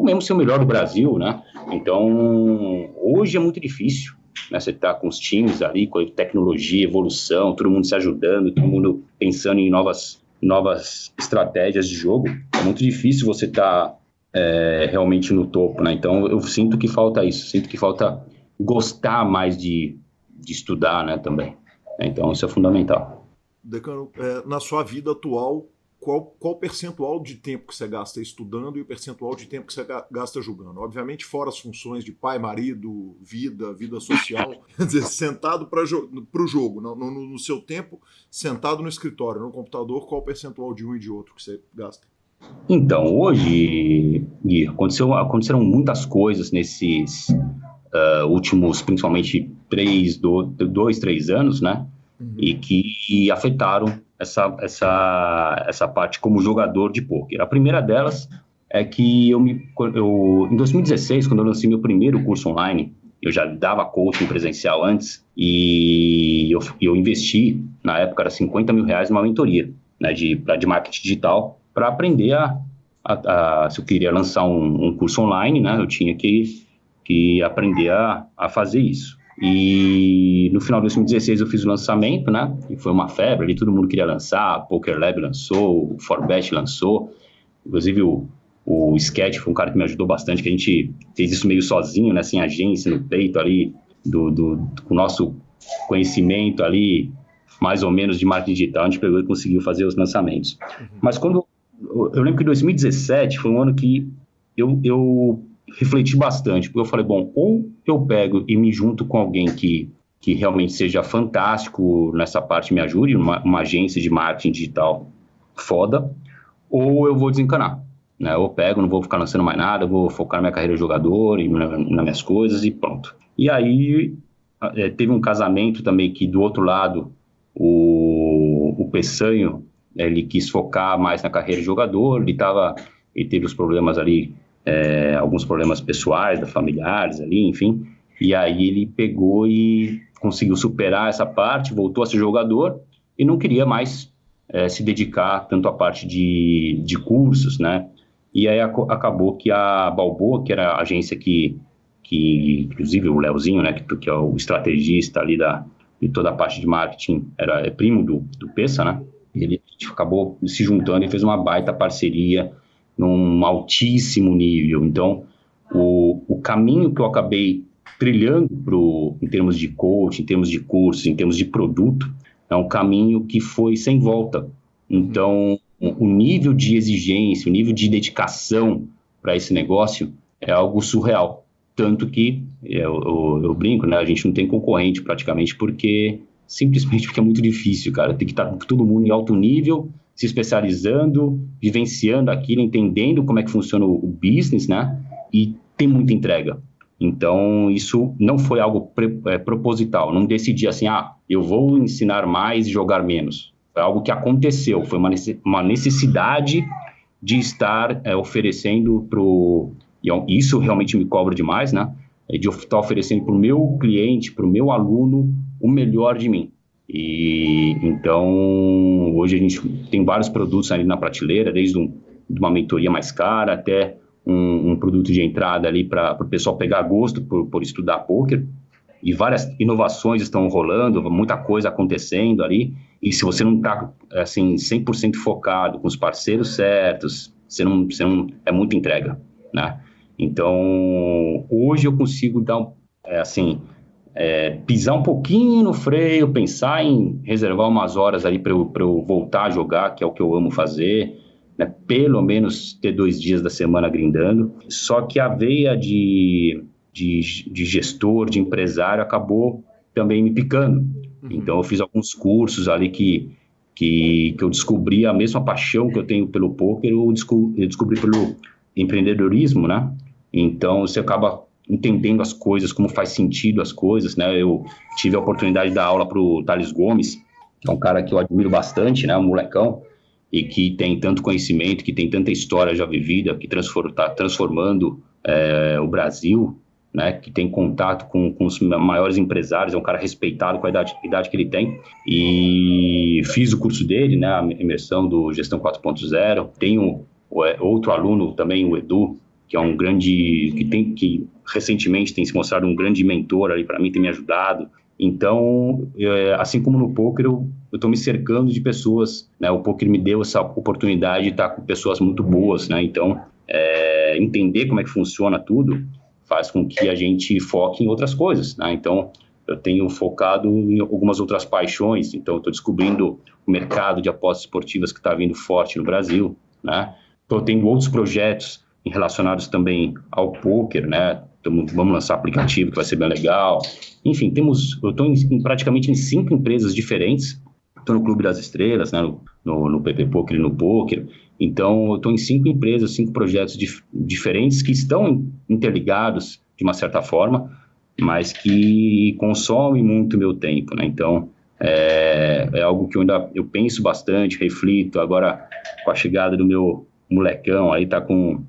mesmo ser o melhor do Brasil, né? Então, hoje é muito difícil, né? Você tá com os times ali, com a tecnologia, evolução, todo mundo se ajudando, todo mundo pensando em novas estratégias de jogo. É muito difícil você estar realmente no topo, né? Então, eu sinto que falta isso, sinto que falta gostar mais de estudar, né, também. Então, isso é fundamental. Decano, na sua vida atual, qual percentual de tempo que você gasta estudando e o percentual de tempo que você gasta jogando? Obviamente, fora as funções de pai, marido, vida social, quer dizer, sentado para o jogo, no seu tempo, sentado no escritório, no computador, qual o percentual de um e de outro que você gasta? Então, hoje, Gui, aconteceram muitas coisas nesses últimos, principalmente 2, 3 anos, né? E que afetaram essa parte como jogador de pôquer. A primeira delas é que em 2016, quando eu lancei meu primeiro curso online, eu já dava coaching presencial antes, e eu investi, na época era R$50 mil numa mentoria, né, de marketing digital, para aprender se eu queria lançar um curso online, né, eu tinha que aprender a fazer isso. E no final de 2016 eu fiz o lançamento, né? E foi uma febre ali, todo mundo queria lançar, a Poker Lab lançou, o Forbet lançou, inclusive o Sketch foi um cara que me ajudou bastante, que a gente fez isso meio sozinho, né? Sem agência, no peito ali, com o nosso conhecimento ali, mais ou menos de marketing digital, a gente pegou e conseguiu fazer os lançamentos. Mas eu lembro que 2017 foi um ano que eu refleti bastante, porque eu falei, bom, ou eu pego e me junto com alguém que realmente seja fantástico nessa parte, me ajude, uma agência de marketing digital foda, ou eu vou desencanar, né? Eu pego, não vou ficar lançando mais nada, eu vou focar na minha carreira de jogador e nas minhas coisas e pronto. E aí teve um casamento também que do outro lado, o Peçanho, ele quis focar mais na carreira de jogador, ele teve os problemas ali, alguns problemas pessoais, familiares ali, enfim, e aí ele pegou e conseguiu superar essa parte, voltou a ser jogador e não queria mais se dedicar tanto à parte de cursos, né, e aí acabou que a Balboa, que era a agência que inclusive o Leozinho, né, que é o estrategista ali de toda a parte de marketing, é primo do Peça, né, ele acabou se juntando e fez uma baita parceria num altíssimo nível. Então, o caminho que eu acabei trilhando em termos de coach, em termos de cursos, em termos de produto, é um caminho que foi sem volta. Então, o nível de exigência, o nível de dedicação para esse negócio é algo surreal. Tanto que, eu brinco, né? A gente não tem concorrente praticamente simplesmente porque é muito difícil, cara. Tem que estar todo mundo em alto nível, se especializando, vivenciando aquilo, entendendo como é que funciona o business, né? E tem muita entrega. Então, isso não foi algo proposital. Não decidi assim, eu vou ensinar mais e jogar menos. Foi algo que aconteceu. Foi uma necessidade de estar oferecendo e isso realmente me cobra demais, né? De estar oferecendo para o meu cliente, para o meu aluno, o melhor de mim. E então, hoje a gente tem vários produtos ali na prateleira, desde uma mentoria mais cara até um produto de entrada ali para o pessoal pegar gosto por estudar pôquer. E várias inovações estão rolando, muita coisa acontecendo ali. E se você não está assim, 100% focado com os parceiros certos, você não é muita entrega, né? Então, hoje eu consigo dar pisar um pouquinho no freio, pensar em reservar umas horas ali para eu voltar a jogar, que é o que eu amo fazer, né? Pelo menos ter 2 dias da semana grindando. Só que a veia de gestor, de empresário, acabou também me picando, Então eu fiz alguns cursos ali que eu descobri a mesma paixão que eu tenho pelo poker, eu descobri pelo empreendedorismo, né? Então você acaba entendendo as coisas, como faz sentido as coisas, né? Eu tive a oportunidade de dar aula para o Thales Gomes, que é um cara que eu admiro bastante, né? Um molecão, e que tem tanto conhecimento, que tem tanta história já vivida, que está transformando o Brasil, né? Que tem contato com os maiores empresários, é um cara respeitado com a idade que ele tem, e fiz o curso dele, né? A imersão do Gestão 4.0. Tenho outro aluno também, o Edu, que é um grande, que recentemente tem se mostrado um grande mentor ali para mim, tem me ajudado. Então, assim como no poker, eu estou me cercando de pessoas, né? O poker me deu essa oportunidade de estar com pessoas muito boas, né? Então, entender como é que funciona tudo faz com que a gente foque em outras coisas, né? Então, eu tenho focado em algumas outras paixões. Então, eu estou descobrindo o mercado de apostas esportivas que está vindo forte no Brasil, né? Então, eu tenho outros projetos relacionados também ao poker, né? Vamos lançar aplicativo que vai ser bem legal. Enfim, eu estou praticamente em 5 empresas diferentes. Estou no Clube das Estrelas, né? No PP Poker e no Poker. Então, eu estou em 5 empresas, 5 projetos diferentes que estão interligados de uma certa forma, mas que consomem muito meu tempo, né? Então, é algo que eu penso bastante, reflito. Agora, com a chegada do meu molecão, aí tá com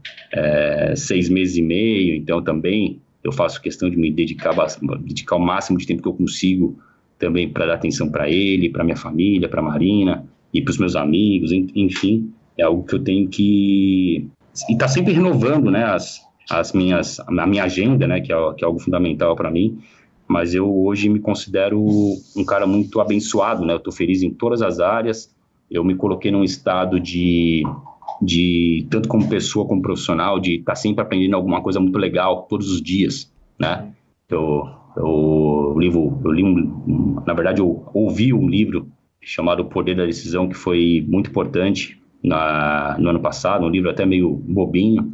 6 meses e meio, então também eu faço questão de me dedicar o máximo de tempo que eu consigo também para dar atenção para ele, para minha família, para a Marina e para os meus amigos, enfim, é algo que eu tenho que... E tá sempre renovando, né, a minha agenda, né, que é algo fundamental para mim, mas eu hoje me considero um cara muito abençoado, né, eu tô feliz em todas as áreas, eu me coloquei num estado de tanto como pessoa, como profissional, de estar sempre aprendendo alguma coisa muito legal todos os dias, né? Eu ouvi um livro chamado O Poder da Decisão, que foi muito importante no ano passado, um livro até meio bobinho,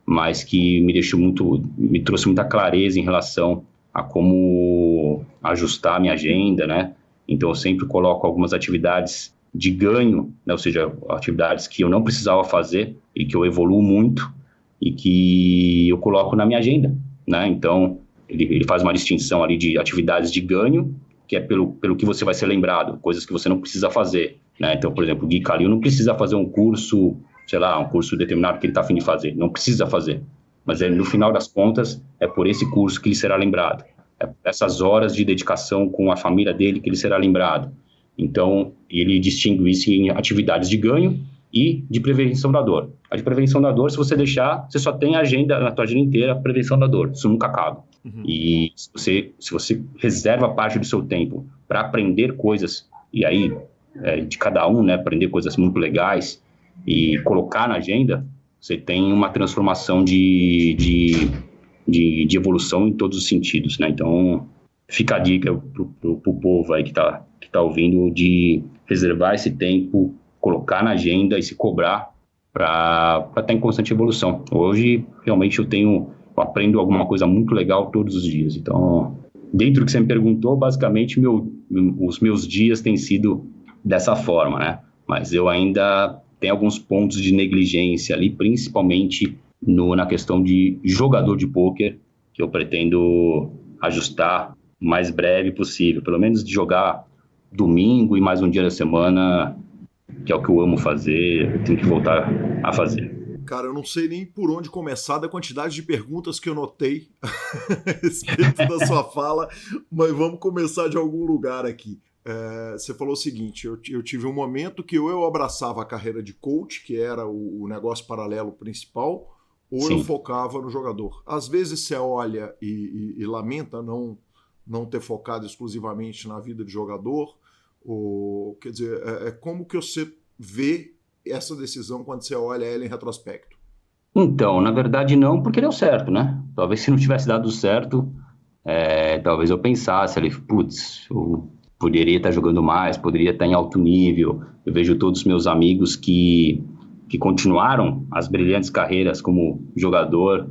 mas que me trouxe muita clareza em relação a como ajustar a minha agenda, né? Então eu sempre coloco algumas atividades de ganho, né? Ou seja, atividades que eu não precisava fazer e que eu evoluo muito e que eu coloco na minha agenda, né? Então, ele faz uma distinção ali de atividades de ganho, que é pelo que você vai ser lembrado, coisas que você não precisa fazer, né? Então, por exemplo, o Gui Calil não precisa fazer um curso, sei lá, um curso determinado que ele está a fim de fazer, não precisa fazer, mas no final das contas, é por esse curso que ele será lembrado, é essas horas de dedicação com a família dele que ele será lembrado. Então, ele distingue isso em atividades de ganho e de prevenção da dor. A de prevenção da dor, se você deixar, você só tem a agenda, na tua agenda inteira, prevenção da dor. Isso nunca acaba. Uhum. E se você reserva parte do seu tempo para aprender coisas, e aí, de cada um, né, aprender coisas muito legais e colocar na agenda, você tem uma transformação de evolução em todos os sentidos, né? Então, fica a dica pro povo aí que tá ouvindo, de reservar esse tempo, colocar na agenda e se cobrar para estar em constante evolução. Hoje, realmente, eu aprendo alguma coisa muito legal todos os dias. Então, dentro do que você me perguntou, basicamente, os meus dias têm sido dessa forma, né? Mas eu ainda tenho alguns pontos de negligência ali, principalmente na questão de jogador de pôquer, que eu pretendo ajustar o mais breve possível, pelo menos de jogar domingo e mais um dia da semana, que é o que eu amo fazer, eu tenho que voltar a fazer. Cara, eu não sei nem por onde começar da quantidade de perguntas que eu notei a respeito da sua fala, mas vamos começar de algum lugar aqui. Você falou o seguinte, eu tive um momento que ou eu abraçava a carreira de coach, que era o negócio paralelo principal, ou Sim. Eu focava no jogador. Às vezes você olha e lamenta não ter focado exclusivamente na vida de jogador, ou, quer dizer, como que você vê essa decisão quando você olha ela em retrospecto? Então, na verdade não, porque deu certo, né? Talvez se não tivesse dado certo, talvez eu pensasse ali, putz, eu poderia estar jogando mais, poderia estar em alto nível. Eu vejo todos os meus amigos que continuaram as brilhantes carreiras como jogador,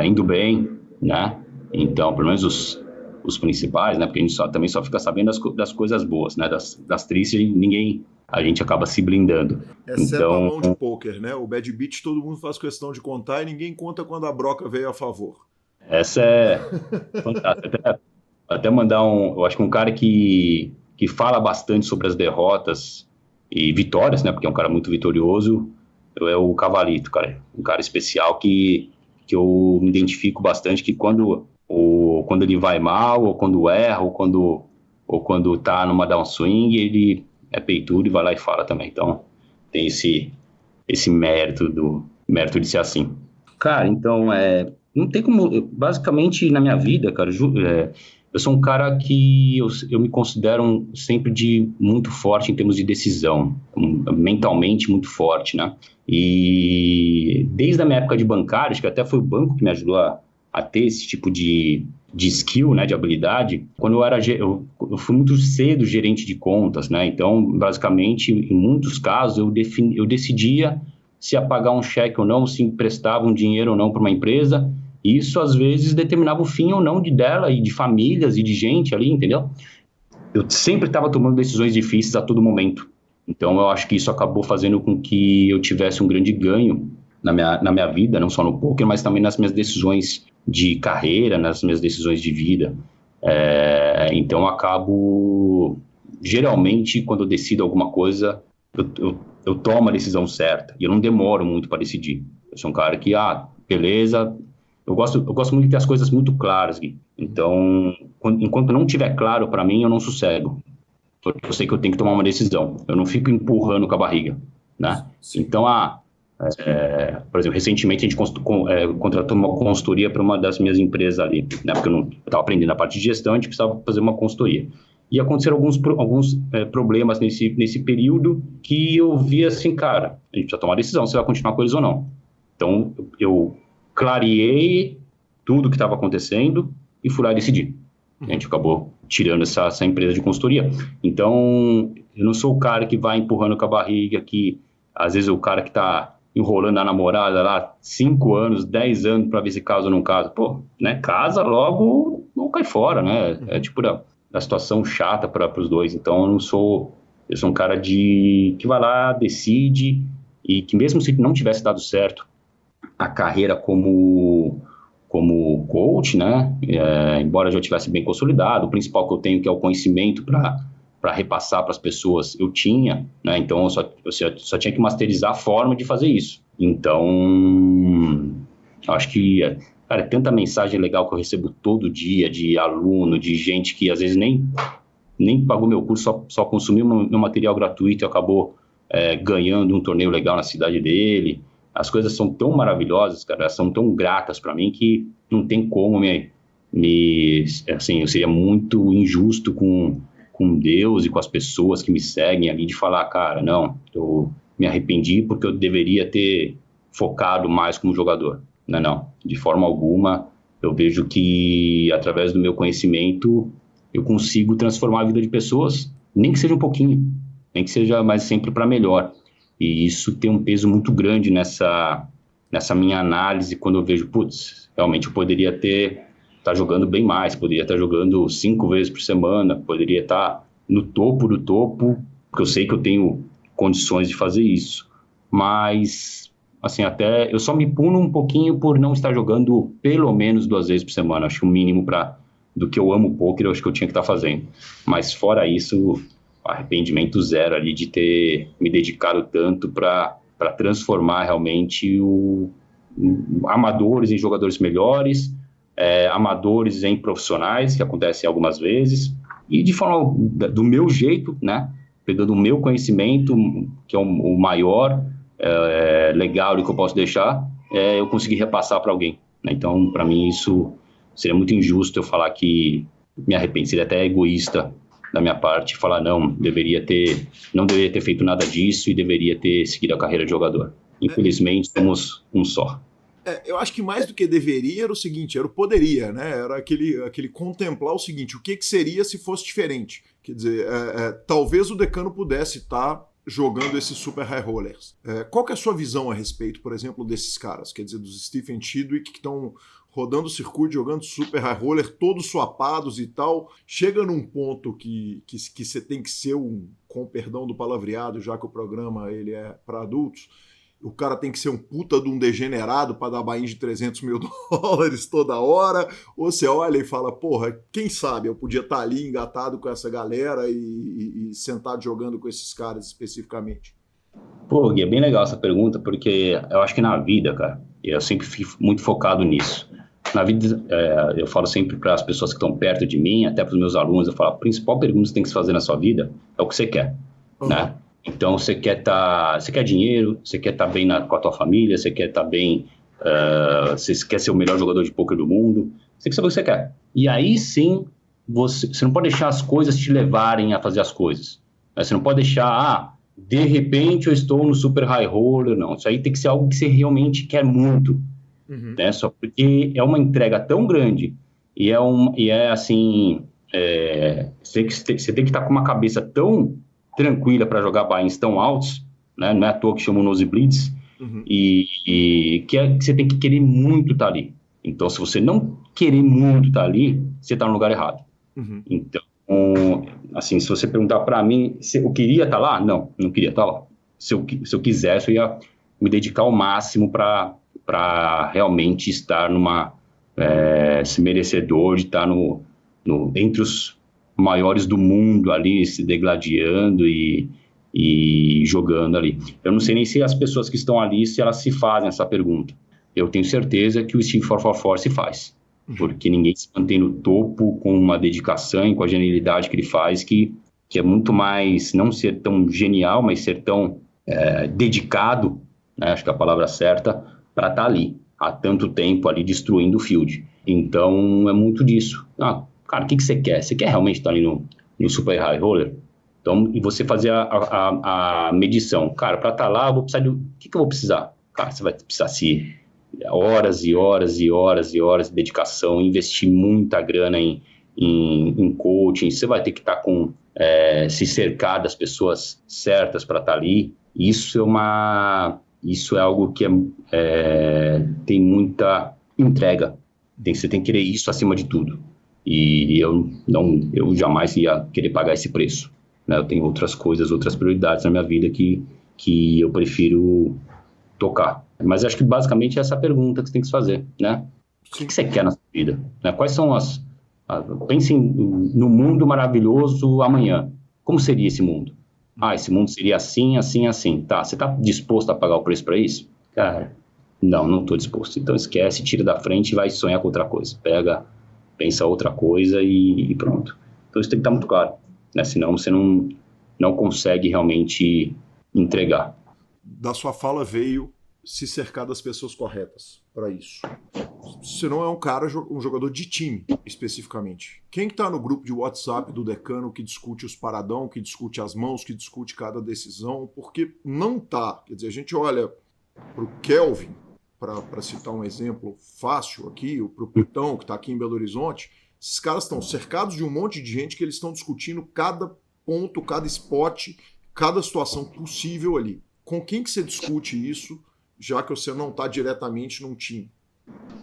indo bem, né? Então, pelo menos os principais, né? Porque a gente também só fica sabendo das coisas boas, né? Das tristes, a gente acaba se blindando. Exceto a mão de pôquer, né? O Bad Beat todo mundo faz questão de contar e ninguém conta quando a broca veio a favor. Essa é fantástica. Até mandar eu acho que um cara que fala bastante sobre as derrotas e vitórias, né? Porque é um cara muito vitorioso, é o Cavalito, cara. Um cara especial que eu me identifico bastante, que quando ele vai mal, ou quando erra, ou quando tá numa downswing, ele é peitudo e vai lá e fala também. Então, tem esse mérito de ser assim. Cara, então, não tem como... Basicamente, na minha vida, cara, eu sou um cara que eu me considero sempre muito forte em termos de decisão, mentalmente muito forte, né? E desde a minha época de bancário, acho que até foi o banco que me ajudou a ter esse tipo de skill, né, de habilidade. Quando eu fui muito cedo gerente de contas, né? Então, basicamente, em muitos casos, eu decidia se ia pagar um cheque ou não, se emprestava um dinheiro ou não para uma empresa. E isso, às vezes, determinava o fim ou não dela e de famílias e de gente ali, entendeu? Eu sempre estava tomando decisões difíceis a todo momento. Então, eu acho que isso acabou fazendo com que eu tivesse um grande ganho na minha vida, não só no poker, mas também nas minhas decisões de carreira, nas minhas decisões de vida. Então, eu acabo... Geralmente, quando eu decido alguma coisa, eu tomo a decisão certa. E eu não demoro muito para decidir. Eu sou um cara que, beleza... Eu gosto muito de ter as coisas muito claras, Gui. Então, enquanto não tiver claro para mim, eu não sossego. Porque eu sei que eu tenho que tomar uma decisão. Eu não fico empurrando com a barriga, né? Então, por exemplo, recentemente a gente contratou uma consultoria para uma das minhas empresas ali, né? Porque eu estava aprendendo a parte de gestão, a gente precisava fazer uma consultoria. E aconteceram alguns problemas nesse período que eu vi assim, cara, a gente precisa tomar uma decisão se vai continuar com eles ou não. Então, eu clareei tudo o que estava acontecendo e fui lá decidir. A gente acabou tirando essa empresa de consultoria. Então, eu não sou o cara que vai empurrando com a barriga, que às vezes é o cara que está enrolando a namorada lá 5 anos, 10 anos para ver se casa ou não casa. Pô, né? Casa logo, não cai fora, né? É tipo da situação chata para os dois. Então, eu sou um cara que vai lá, decide, e que mesmo se não tivesse dado certo a carreira como coach, né? Embora eu já tivesse bem consolidado, o principal que eu tenho, que é o conhecimento para repassar para as pessoas, eu tinha, né? Então eu só tinha que masterizar a forma de fazer isso. Então, acho que, cara, é tanta mensagem legal que eu recebo todo dia de aluno, de gente que às vezes nem pagou meu curso, só consumiu meu material gratuito e acabou ganhando um torneio legal na cidade dele. As coisas são tão maravilhosas, cara, são tão gratas para mim que não tem como assim, eu seria muito injusto com Deus e com as pessoas que me seguem ali de falar, cara, não, eu me arrependi porque eu deveria ter focado mais como jogador. Não, de forma alguma. Eu vejo que através do meu conhecimento eu consigo transformar a vida de pessoas, nem que seja um pouquinho, nem que seja, mas sempre para melhor. E isso tem um peso muito grande nessa minha análise, quando eu vejo, putz, realmente eu poderia estar jogando bem mais, poderia estar jogando 5 vezes por semana, poderia estar no topo do topo, porque eu sei que eu tenho condições de fazer isso. Mas, assim, até eu só me puno um pouquinho por não estar jogando pelo menos 2 vezes por semana. Acho que o mínimo do que eu amo o poker, eu acho que eu tinha que estar fazendo. Mas fora isso, arrependimento zero ali de ter me dedicado tanto para transformar realmente amadores em jogadores melhores, amadores em profissionais, que acontece algumas vezes, e de forma do meu jeito, né, pegando o meu conhecimento, que é o maior legal que eu posso deixar, eu conseguir repassar para alguém, né? Então, para mim, isso seria muito injusto eu falar que me arrependo, seria até egoísta da minha parte, falar não deveria ter feito nada disso e deveria ter seguido a carreira de jogador. Infelizmente, somos um só. Eu acho que mais do que deveria era o seguinte, era o poderia, né? Era aquele contemplar o seguinte, o que seria se fosse diferente? Quer dizer, talvez o Decano pudesse estar jogando esses super high rollers. Qual que é a sua visão a respeito, por exemplo, desses caras? Quer dizer, dos Stephen Chidwick que estão rodando o circuito, jogando super high roller, todos suapados e tal, chega num ponto que você tem que ser com perdão do palavreado, já que o programa ele é para adultos, o cara tem que ser um puta de um degenerado para dar buy-in de $300 mil toda hora, ou você olha e fala, porra, quem sabe eu podia estar ali engatado com essa galera e sentado jogando com esses caras especificamente. Pô, Gui, é bem legal essa pergunta, porque eu acho que na vida, cara, eu sempre fico muito focado nisso. Na vida, eu falo sempre para as pessoas que estão perto de mim, até para os meus alunos, eu falo, a principal pergunta que você tem que se fazer na sua vida é o que você quer, né? Então, você quer dinheiro, você quer estar bem com a tua família, você quer estar bem, você quer ser o melhor jogador de pôquer do mundo, você tem que saber o que você quer. E aí sim, você não pode deixar as coisas te levarem a fazer as coisas. Né? Você não pode deixar, de repente eu estou no super high roller, não. Isso aí tem que ser algo que você realmente quer muito. Né? Só porque é uma entrega tão grande e assim, você tem que estar com uma cabeça tão tranquila para jogar buy-ins tão altos, né? Não é à toa que chamam nosebleeds, e que você tem que querer muito estar ali. Então, se você não querer muito estar ali, você está no lugar errado. Então, assim, se você perguntar para mim se eu queria estar lá, não queria estar lá. Se eu quisesse, eu ia me dedicar ao máximo para realmente estar se merecedor de estar entre os maiores do mundo ali, se degladiando e jogando ali. Eu não sei nem se as pessoas que estão ali, se elas se fazem essa pergunta. Eu tenho certeza que o Steam 444 se faz, porque ninguém se mantém no topo com uma dedicação e com a genialidade que ele faz, que é muito mais, não ser tão genial, mas ser tão dedicado, né, acho que é a palavra certa, para estar ali, há tanto tempo ali destruindo o field. Então, é muito disso. Cara, o que você quer? Você quer realmente estar ali no super high roller? Então, e você fazer a medição. Cara, para estar lá, eu vou precisar de... O que eu vou precisar? Cara, você vai precisar horas e horas e horas e horas de dedicação, investir muita grana em coaching. Você vai ter que estar se cercar das pessoas certas para estar ali. Isso é algo que tem muita entrega. Você tem que querer isso acima de tudo. E eu jamais ia querer pagar esse preço. Né? Eu tenho outras coisas, outras prioridades na minha vida que eu prefiro tocar. Mas acho que basicamente é essa pergunta que você tem que se fazer, né? O que você quer na sua vida? Né? Quais são pense no mundo maravilhoso amanhã. Como seria esse mundo? Esse mundo seria assim, assim, assim. Tá, você está disposto a pagar o preço para isso? Cara, não estou disposto. Então esquece, tira da frente e vai sonhar com outra coisa. Pensa outra coisa e pronto. Então isso tem que estar muito claro, né? Senão você não consegue realmente entregar. Da sua fala veio se cercar das pessoas corretas para isso. Você não é um jogador de time, especificamente. Quem está no grupo de WhatsApp do Decano que discute os paradão, que discute as mãos, que discute cada decisão, porque não tá. Quer dizer, a gente olha para o Kelvin, para citar um exemplo fácil aqui, para o Pitão, que está aqui em Belo Horizonte, esses caras estão cercados de um monte de gente que eles estão discutindo cada ponto, cada spot, cada situação possível ali. Com quem que você discute isso, já que você não está diretamente num time?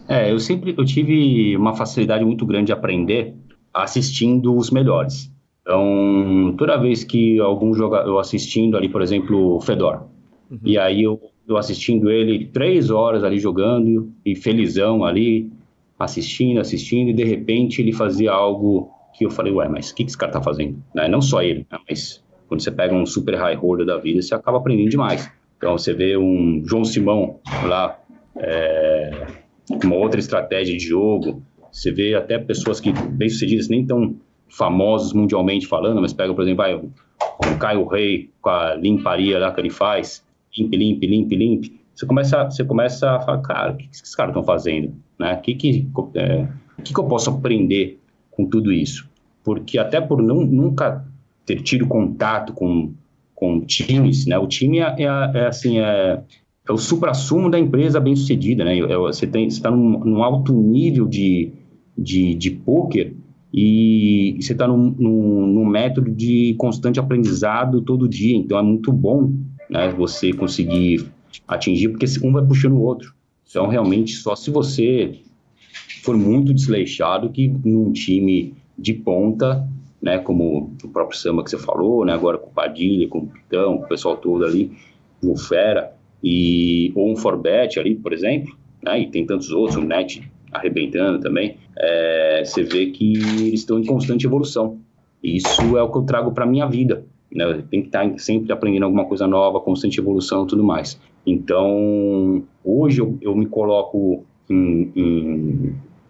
Eu tive uma facilidade muito grande de aprender assistindo os melhores. Então, toda vez que eu assistindo ali, por exemplo, o Fedor, e aí eu assistindo ele 3 horas ali jogando e felizão ali, assistindo, e de repente ele fazia algo que eu falei, mas o que esse cara tá fazendo? Né? Não só ele, né? Mas quando você pega um super high roller da vida, você acaba aprendendo demais. Então você vê um João Simão lá, uma outra estratégia de jogo, você vê até pessoas que bem-sucedidas, nem tão famosos mundialmente falando, mas pega, por exemplo, o Caio Rei com a limparia lá que ele faz, limpe. Você começa a falar, cara, o que esses caras estão fazendo? Né? O que eu posso aprender com tudo isso? Porque até por nunca ter tido contato com times, né? O time é o supra-sumo da empresa bem-sucedida, né? Você está num alto nível de pôquer e você está num método de constante aprendizado todo dia. Então, é muito bom, né, você conseguir atingir, porque um vai puxando o outro. Então, realmente, só se você for muito desleixado que num time de ponta, né, como o próprio Samba que você falou, né, agora com o Padilha, com o Pitão, com o pessoal todo ali, o Fera, ou um Forbet ali, por exemplo, né, e tem tantos outros, o Net arrebentando também, você vê que eles estão em constante evolução. E isso é o que eu trago para a minha vida, né? Eu tenho que estar sempre aprendendo alguma coisa nova, constante evolução e tudo mais. Então, hoje eu me coloco,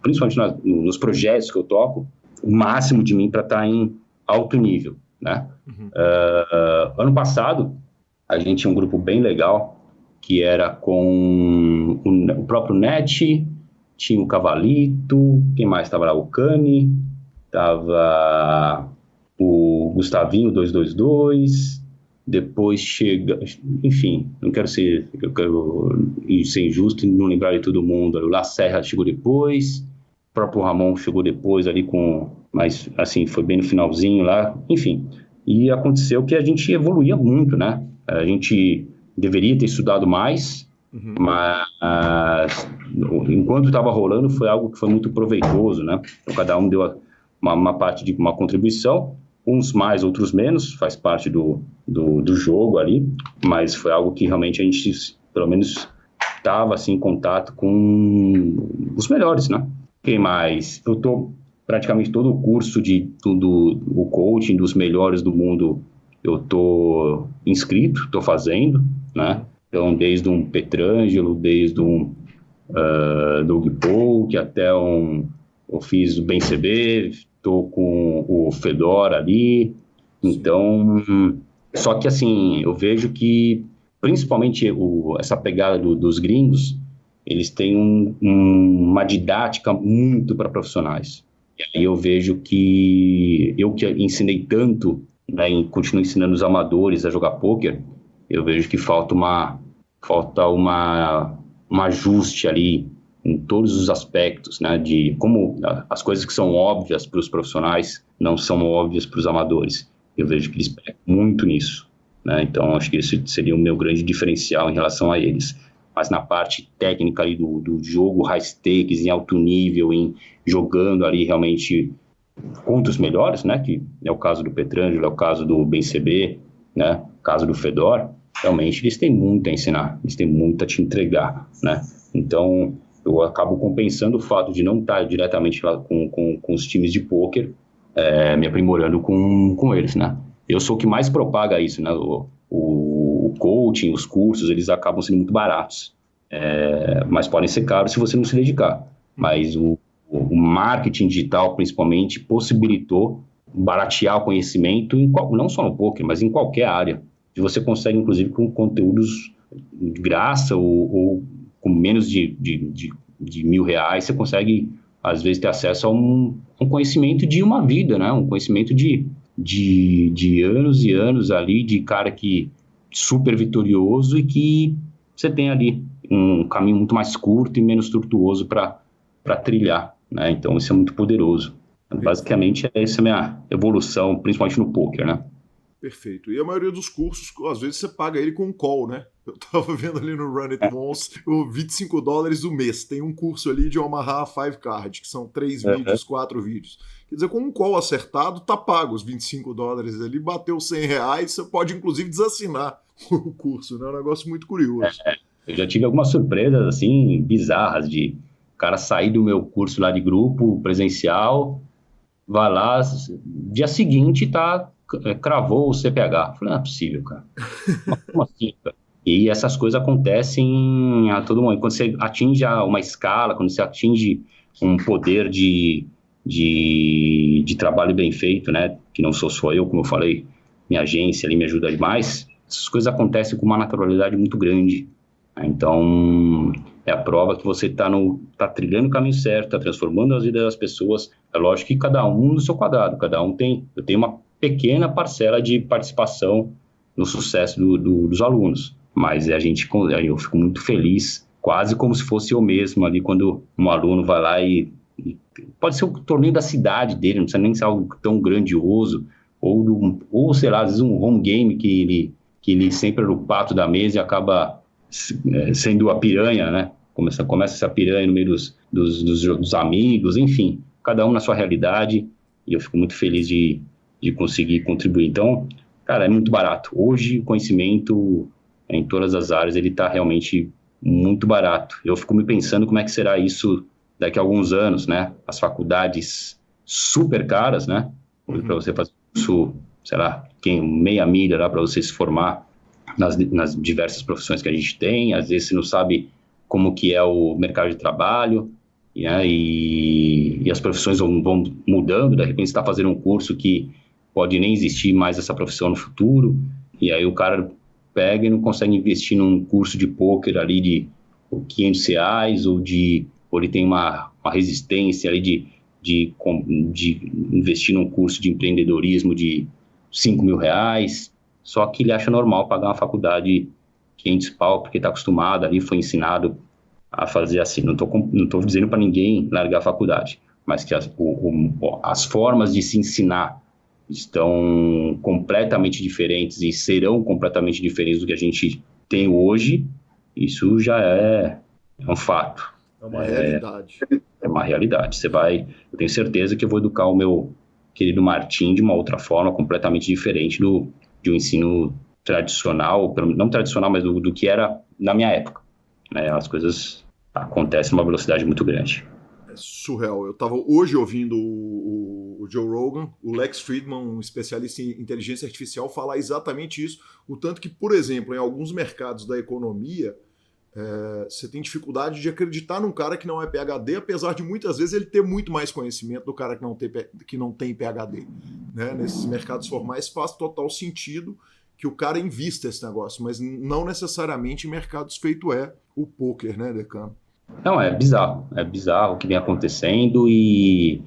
principalmente nos projetos que eu toco, o máximo de mim para estar em alto nível, né? Ano passado, a gente tinha um grupo bem legal, que era com o próprio Net, tinha o Cavalito, quem mais estava lá? O Cani, estava o Gustavinho 222, depois chega, enfim, eu quero ser injusto e não lembrar de todo mundo, o La Serra chegou depois, o próprio Ramon chegou depois ali mas assim, foi bem no finalzinho lá, enfim, e aconteceu que a gente evoluía muito, né? A gente deveria ter estudado mais, mas enquanto estava rolando foi algo que foi muito proveitoso, né? Então, cada um deu uma parte de uma contribuição, uns mais, outros menos, faz parte do jogo ali, mas foi algo que realmente a gente, pelo menos, estava assim, em contato com os melhores, né? Quem mais? Eu estou praticamente todo o curso o coaching dos melhores do mundo, eu estou inscrito, estou fazendo, né? Então, desde um Petrangelo, desde um Doug Polk, até eu fiz o Bem CB, estou com o Fedora ali. Então, só que assim, eu vejo que, principalmente essa pegada dos gringos, eles têm uma didática muito para profissionais. E aí eu vejo que eu que ensinei tanto, né, e continuo ensinando os amadores a jogar pôquer, eu vejo que falta um ajuste ali em todos os aspectos, né, de como as coisas que são óbvias para os profissionais não são óbvias para os amadores. Eu vejo que eles pecam muito nisso, né, então acho que esse seria o meu grande diferencial em relação a eles. Mas na parte técnica ali do jogo, high stakes, em alto nível, jogando ali realmente contra os melhores, né, que é o caso do Petrangelo, é o caso do BCB, né, o caso do Fedor, realmente eles têm muito a ensinar, eles têm muito a te entregar, né, então eu acabo compensando o fato de não estar diretamente lá com os times de pôquer, me aprimorando com eles, né. Eu sou o que mais propaga isso, né, o coaching, os cursos, eles acabam sendo muito baratos, mas podem ser caros se você não se dedicar, mas o marketing digital, principalmente, possibilitou baratear o conhecimento, não só no poker, mas em qualquer área. E você consegue, inclusive, com conteúdos de graça ou com menos de R$1.000, você consegue, às vezes, ter acesso a um conhecimento de uma vida, né? Um conhecimento de anos e anos ali, de cara que super vitorioso e que você tem ali um caminho muito mais curto e menos tortuoso para trilhar, né? Então isso é muito poderoso. Basicamente essa é a minha evolução, principalmente no poker, né? Perfeito. E a maioria dos cursos, às vezes você paga ele com um call, né? Eu tava vendo ali no Run It Once, $25 o mês. Tem um curso ali de Omaha 5 Card, que são 3 vídeos, 4 vídeos. Quer dizer, com um call acertado, tá pago os $25 ali, bateu R$100, você pode inclusive desassinar o curso, né? É um negócio muito curioso. Eu já tive algumas surpresas, assim, bizarras, de o cara sair do meu curso lá de grupo presencial, vai lá, dia seguinte cravou o CPH. Eu falei, não é possível, cara. Como assim, cara? E essas coisas acontecem a todo momento. Quando você atinge uma escala, quando você atinge um poder de trabalho bem feito, né? Que não sou só eu, como eu falei, minha agência ali me ajuda demais. Essas coisas acontecem com uma naturalidade muito grande. Então, é a prova que você tá trilhando o caminho certo, tá transformando as vidas das pessoas. É lógico que cada um no seu quadrado, eu tenho uma pequena parcela de participação no sucesso dos alunos, mas eu fico muito feliz, quase como se fosse eu mesmo ali, quando um aluno vai lá e pode ser o torneio da cidade dele, não precisa nem ser algo tão grandioso, ou sei lá, às vezes um home game que ele sempre era o pato da mesa e acaba sendo a piranha, né? começa essa piranha no meio dos amigos, enfim, cada um na sua realidade, e eu fico muito feliz de conseguir contribuir. Então, cara, é muito barato. Hoje, o conhecimento em todas as áreas, ele está realmente muito barato. Eu fico me pensando como é que será isso daqui a alguns anos, né? As faculdades super caras, né? Para você fazer curso, sei lá, meia milha lá para você se formar nas diversas profissões que a gente tem. Às vezes você não sabe como que é o mercado de trabalho, né? E as profissões vão mudando. De repente você está fazendo um curso que pode nem existir mais essa profissão no futuro, e aí o cara pega e não consegue investir num curso de pôquer ali de R$500, ou ele tem uma resistência ali de investir num curso de empreendedorismo de R$5.000, só que ele acha normal pagar uma faculdade R$500 porque está acostumado ali, foi ensinado a fazer assim. Não tô dizendo para ninguém largar a faculdade, mas que as formas de se ensinar estão completamente diferentes e serão completamente diferentes do que a gente tem hoje. Isso já é um fato. É uma realidade. É uma realidade. Eu tenho certeza que eu vou educar o meu querido Martim de uma outra forma completamente diferente de um ensino tradicional, não tradicional, mas do que era na minha época. As coisas acontecem numa velocidade muito grande. Surreal. Eu estava hoje ouvindo o Joe Rogan, o Lex Fridman, um especialista em inteligência artificial, falar exatamente isso, o tanto que, por exemplo, em alguns mercados da economia, você tem dificuldade de acreditar num cara que não é PhD, apesar de muitas vezes ele ter muito mais conhecimento do cara que não tem PhD. Né? Nesses mercados formais faz total sentido que o cara invista esse negócio, mas não necessariamente em mercados feito o poker, né, Decano? Não, é bizarro o que vem acontecendo e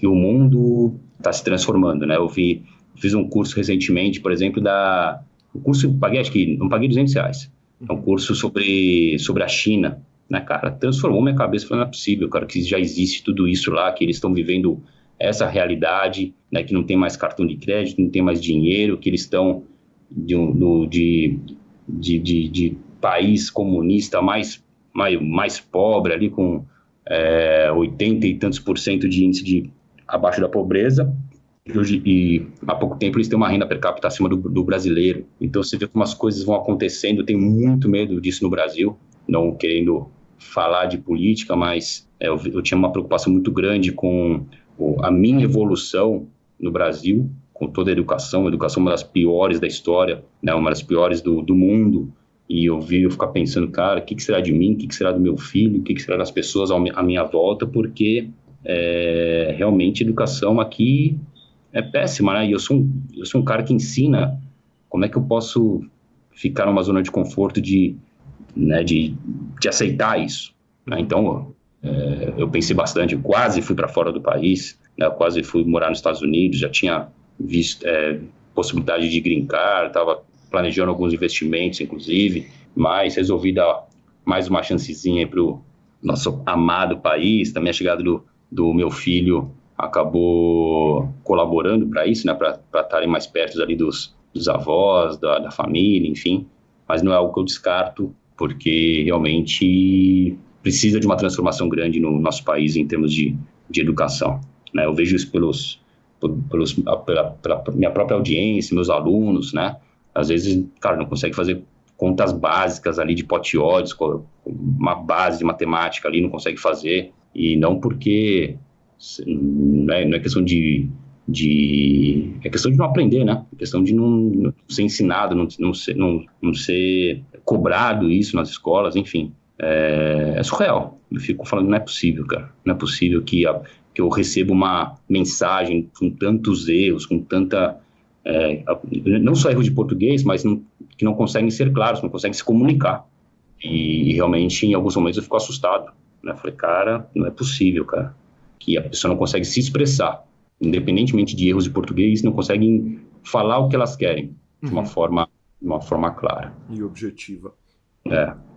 o mundo está se transformando, né? Fiz um curso recentemente, por exemplo, o curso eu paguei, acho que não paguei R$200, é um curso sobre a China, né, cara? Transformou minha cabeça, falando, não é possível, cara, que já existe tudo isso lá, que eles estão vivendo essa realidade, né, que não tem mais cartão de crédito, não tem mais dinheiro, que eles estão de país comunista mais pobre, ali com 80 e tantos % de índice abaixo da pobreza, e há pouco tempo eles têm uma renda per capita acima do brasileiro. Então você vê como as coisas vão acontecendo. Eu tenho muito medo disso no Brasil, não querendo falar de política, mas eu tinha uma preocupação muito grande com a minha evolução no Brasil, com toda a educação é uma das piores da história, né, uma das piores do mundo. E eu ficar pensando, cara, o que será de mim, o que será do meu filho, o que será das pessoas à minha volta, porque realmente a educação aqui é péssima, né? E eu sou um cara que ensina como é que eu posso ficar numa zona de conforto de aceitar isso, né? Então, eu pensei bastante, eu quase fui para fora do país, né? Eu quase fui morar nos Estados Unidos, já tinha visto possibilidade de green card, estava planejando alguns investimentos, inclusive, mas resolvi dar mais uma chancezinha para o nosso amado país. Também a chegada do meu filho acabou colaborando para isso, né, para estarem mais perto ali dos avós, da família, enfim. Mas não é algo que eu descarto, porque realmente precisa de uma transformação grande no nosso país em termos de educação, né? Eu vejo isso pela minha própria audiência, meus alunos, né? Às vezes, cara, não consegue fazer contas básicas ali de pote odds, uma base de matemática ali, não consegue fazer. E não porque não é questão é questão de não aprender, né? É questão de não ser ensinado, não ser cobrado isso nas escolas, enfim. É surreal. Eu fico falando, não é possível, cara. Não é possível que eu receba uma mensagem com tantos erros, com tanta... não só erros de português, mas que não conseguem ser claros, não conseguem se comunicar. E realmente, em alguns momentos, eu fico assustado, né? Eu falei, cara, não é possível, cara, que a pessoa não consegue se expressar, independentemente de erros de português, não conseguem falar o que elas querem de uma forma clara. E objetiva.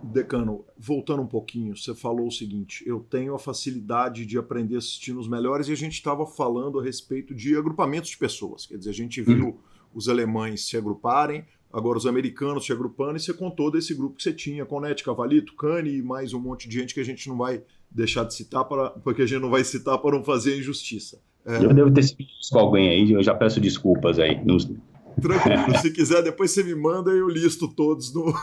Decano, voltando um pouquinho, você falou o seguinte: eu tenho a facilidade de aprender assistindo os melhores, e a gente estava falando a respeito de agrupamentos de pessoas. Quer dizer, a gente viu os alemães se agruparem, agora os americanos se agrupando, e você contou desse grupo que você tinha, Conete, Cavalito, Cani e mais um monte de gente que a gente não vai deixar de citar, porque a gente não vai citar para não fazer injustiça. Eu devo ter sido com alguém aí, eu já peço desculpas aí. Tranquilo, se quiser depois você me manda e eu listo todos no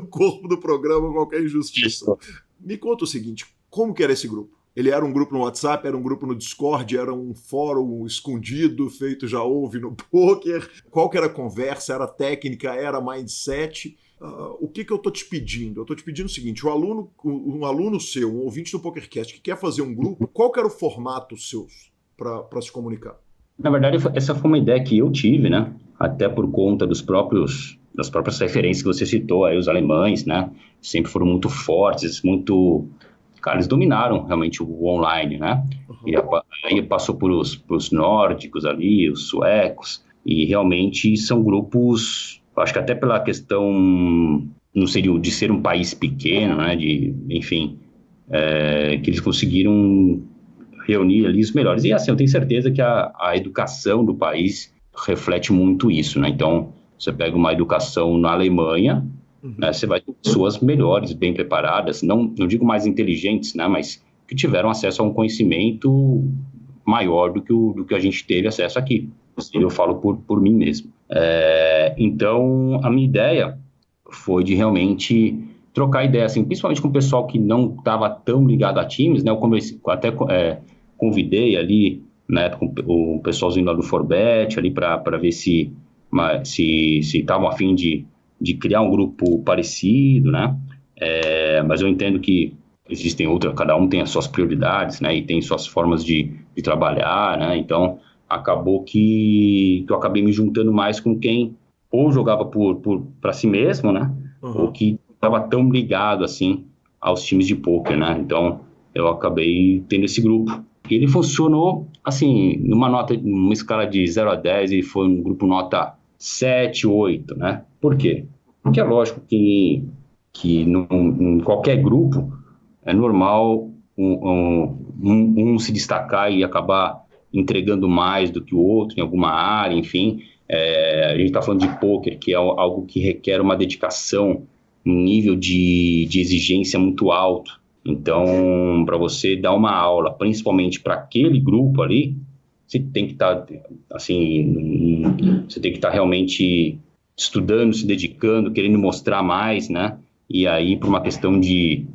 corpo do programa, qualquer injustiça. Me conta o seguinte, como que era esse grupo? Ele era um grupo no WhatsApp, era um grupo no Discord, era um fórum escondido, feito já houve no poker? Qual que era a conversa? Era técnica? Era mindset? O que eu estou te pedindo? Eu estou te pedindo o seguinte, um aluno seu, um ouvinte do PokerCast que quer fazer um grupo, qual que era o formato seu para se comunicar? Na verdade, essa foi uma ideia que eu tive, né? Até por conta das próprias referências que você citou, aí os alemães, né? Sempre foram muito fortes, Cara, eles dominaram realmente o online, né? E aí passou por os nórdicos ali, os suecos, e realmente são grupos, acho que até pela questão, não seria de ser um país pequeno, né? Enfim, que eles conseguiram reunir ali os melhores. E assim, eu tenho certeza que a educação do país reflete muito isso, né? Então, você pega uma educação na Alemanha, né, você vai ter pessoas melhores, bem preparadas, não digo mais inteligentes, né, mas que tiveram acesso a um conhecimento maior do que a gente teve acesso aqui. Eu falo por mim mesmo. Então, a minha ideia foi de realmente trocar ideia, assim, principalmente com o pessoal que não estava tão ligado a times, né, eu até convidei ali, né, com o pessoalzinho lá do Forbet ali para ver se estavam a fim de criar um grupo parecido, né? Mas eu entendo que existem cada um tem as suas prioridades, né? E tem suas formas de trabalhar, né? Então, acabou que eu acabei me juntando mais com quem ou jogava para si mesmo, né? Ou que estava tão ligado, assim, aos times de pôquer, né? Então, eu acabei tendo esse grupo. E ele funcionou, assim, numa escala de 0 a 10, e foi um grupo nota 7, 8, né? Por quê? Porque é lógico que em qualquer grupo é normal um se destacar e acabar entregando mais do que o outro em alguma área, enfim. A gente está falando de pôquer, que é algo que requer uma dedicação, um nível de exigência muito alto. Então, para você dar uma aula, principalmente para aquele grupo ali, você tem que estar, assim, você tem que estar realmente estudando, se dedicando, querendo mostrar mais, né? E aí, por uma questão de,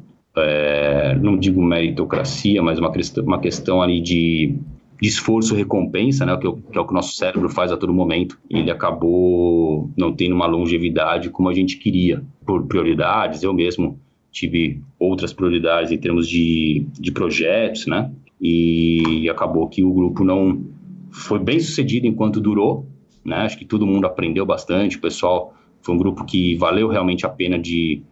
não digo meritocracia, mas uma questão ali de esforço e recompensa, né? Que é o que o nosso cérebro faz a todo momento. Ele acabou não tendo uma longevidade como a gente queria, por prioridades. Eu mesmo tive outras prioridades em termos de projetos, né? E acabou que o grupo não foi bem sucedido enquanto durou, né? Acho que todo mundo aprendeu bastante, o pessoal foi um grupo que valeu realmente a pena de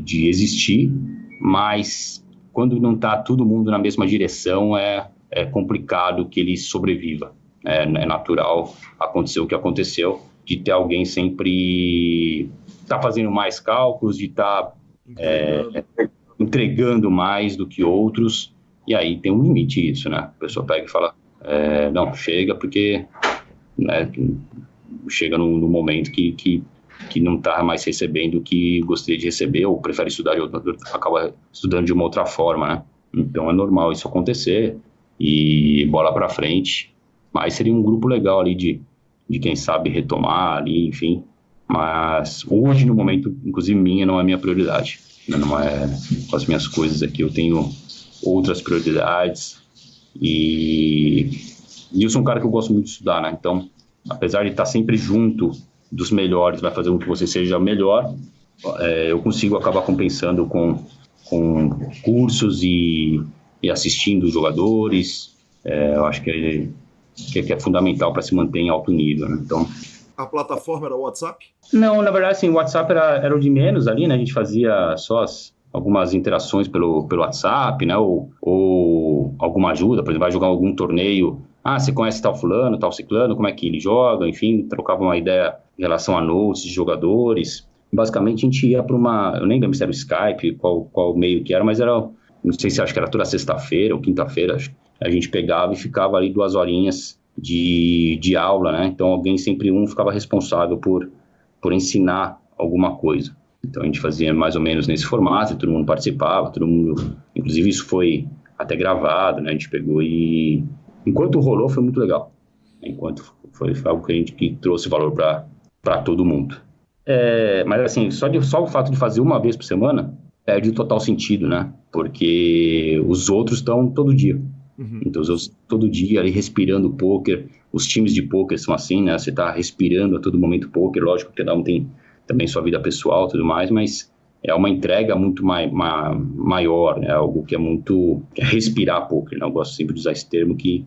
existir, mas quando não está todo mundo na mesma direção, é complicado que ele sobreviva. É natural acontecer o que aconteceu, de ter alguém sempre fazendo mais cálculos, de estar entregando mais do que outros, e aí tem um limite isso, né? A pessoa pega e fala, não, chega, porque, né, chega no momento que não está mais recebendo o que gostaria de receber, ou prefere estudar acaba estudando de uma outra forma, né? Então é normal isso acontecer, e bola para frente. Mas seria um grupo legal ali de quem sabe retomar ali, enfim. Mas hoje, no momento, inclusive minha, não é minha prioridade, né? Não é com as minhas coisas aqui, eu tenho outras prioridades, e eu sou um cara que eu gosto muito de estudar, né? Então, apesar de estar sempre junto dos melhores, vai fazer com que você seja melhor, eu consigo acabar compensando com cursos e assistindo os jogadores. Eu acho que é fundamental para se manter em alto nível, né? Então, a plataforma era o WhatsApp? Não, na verdade, assim, o WhatsApp era o de menos ali, né? A gente fazia só algumas interações pelo WhatsApp, né? Ou alguma ajuda, por exemplo, vai jogar algum torneio. Você conhece tal fulano, tal ciclano, como é que ele joga? Enfim, trocava uma ideia em relação a notes de jogadores. Basicamente, a gente ia para eu nem lembro se era o Skype, qual meio que era, mas era, não sei se acho que era toda sexta-feira ou quinta-feira, a gente pegava e ficava ali 2 horinhas de aula, né? Então, alguém sempre ficava responsável por por ensinar alguma coisa. Então a gente fazia mais ou menos nesse formato, e todo mundo participava, todo mundo, inclusive isso foi até gravado, né? A gente pegou e enquanto rolou foi muito legal. Enquanto foi algo que trouxe valor para todo mundo. Mas assim, só o fato de fazer uma vez por semana perde o total sentido, né? Porque os outros estão todo dia. Então, os outros todo dia ali respirando pôquer. Os times de pôquer são assim, né? Você está respirando a todo momento pôquer. Lógico que cada um tem também sua vida pessoal e tudo mais, mas é uma entrega muito maior, né? Algo que é respirar pôquer, né? Eu gosto sempre de usar esse termo que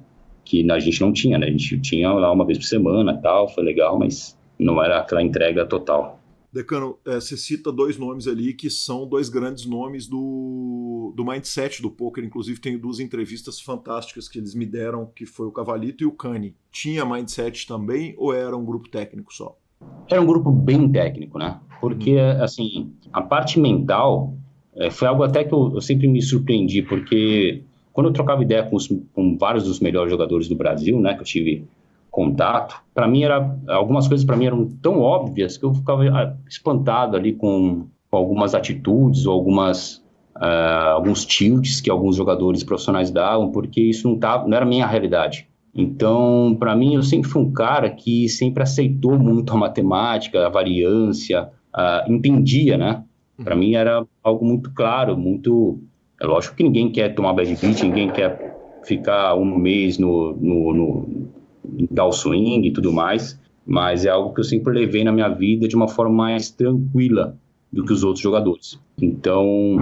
a gente não tinha, né? A gente tinha lá uma vez por semana, tal, foi legal, mas não era aquela entrega total. Decano, você cita 2 nomes ali que são 2 grandes nomes do mindset do poker. Inclusive tem 2 entrevistas fantásticas que eles me deram, que foi o Cavalito e o Cani. Tinha mindset também ou era um grupo técnico só? Era um grupo bem técnico, né? Porque, assim, a parte mental foi algo até que eu sempre me surpreendi, porque quando eu trocava ideia com vários dos melhores jogadores do Brasil, né, que eu tive contato, para mim algumas coisas para mim eram tão óbvias que eu ficava espantado ali com algumas atitudes ou alguns tilts que alguns jogadores profissionais davam, porque isso não era a minha realidade. Então, para mim, eu sempre fui um cara que sempre aceitou muito a matemática, a variância, entendia, né? Para mim era algo muito claro, muito... É lógico que ninguém quer tomar bad beat, ninguém quer ficar um mês no downswing e tudo mais, mas é algo que eu sempre levei na minha vida de uma forma mais tranquila do que os outros jogadores. Então,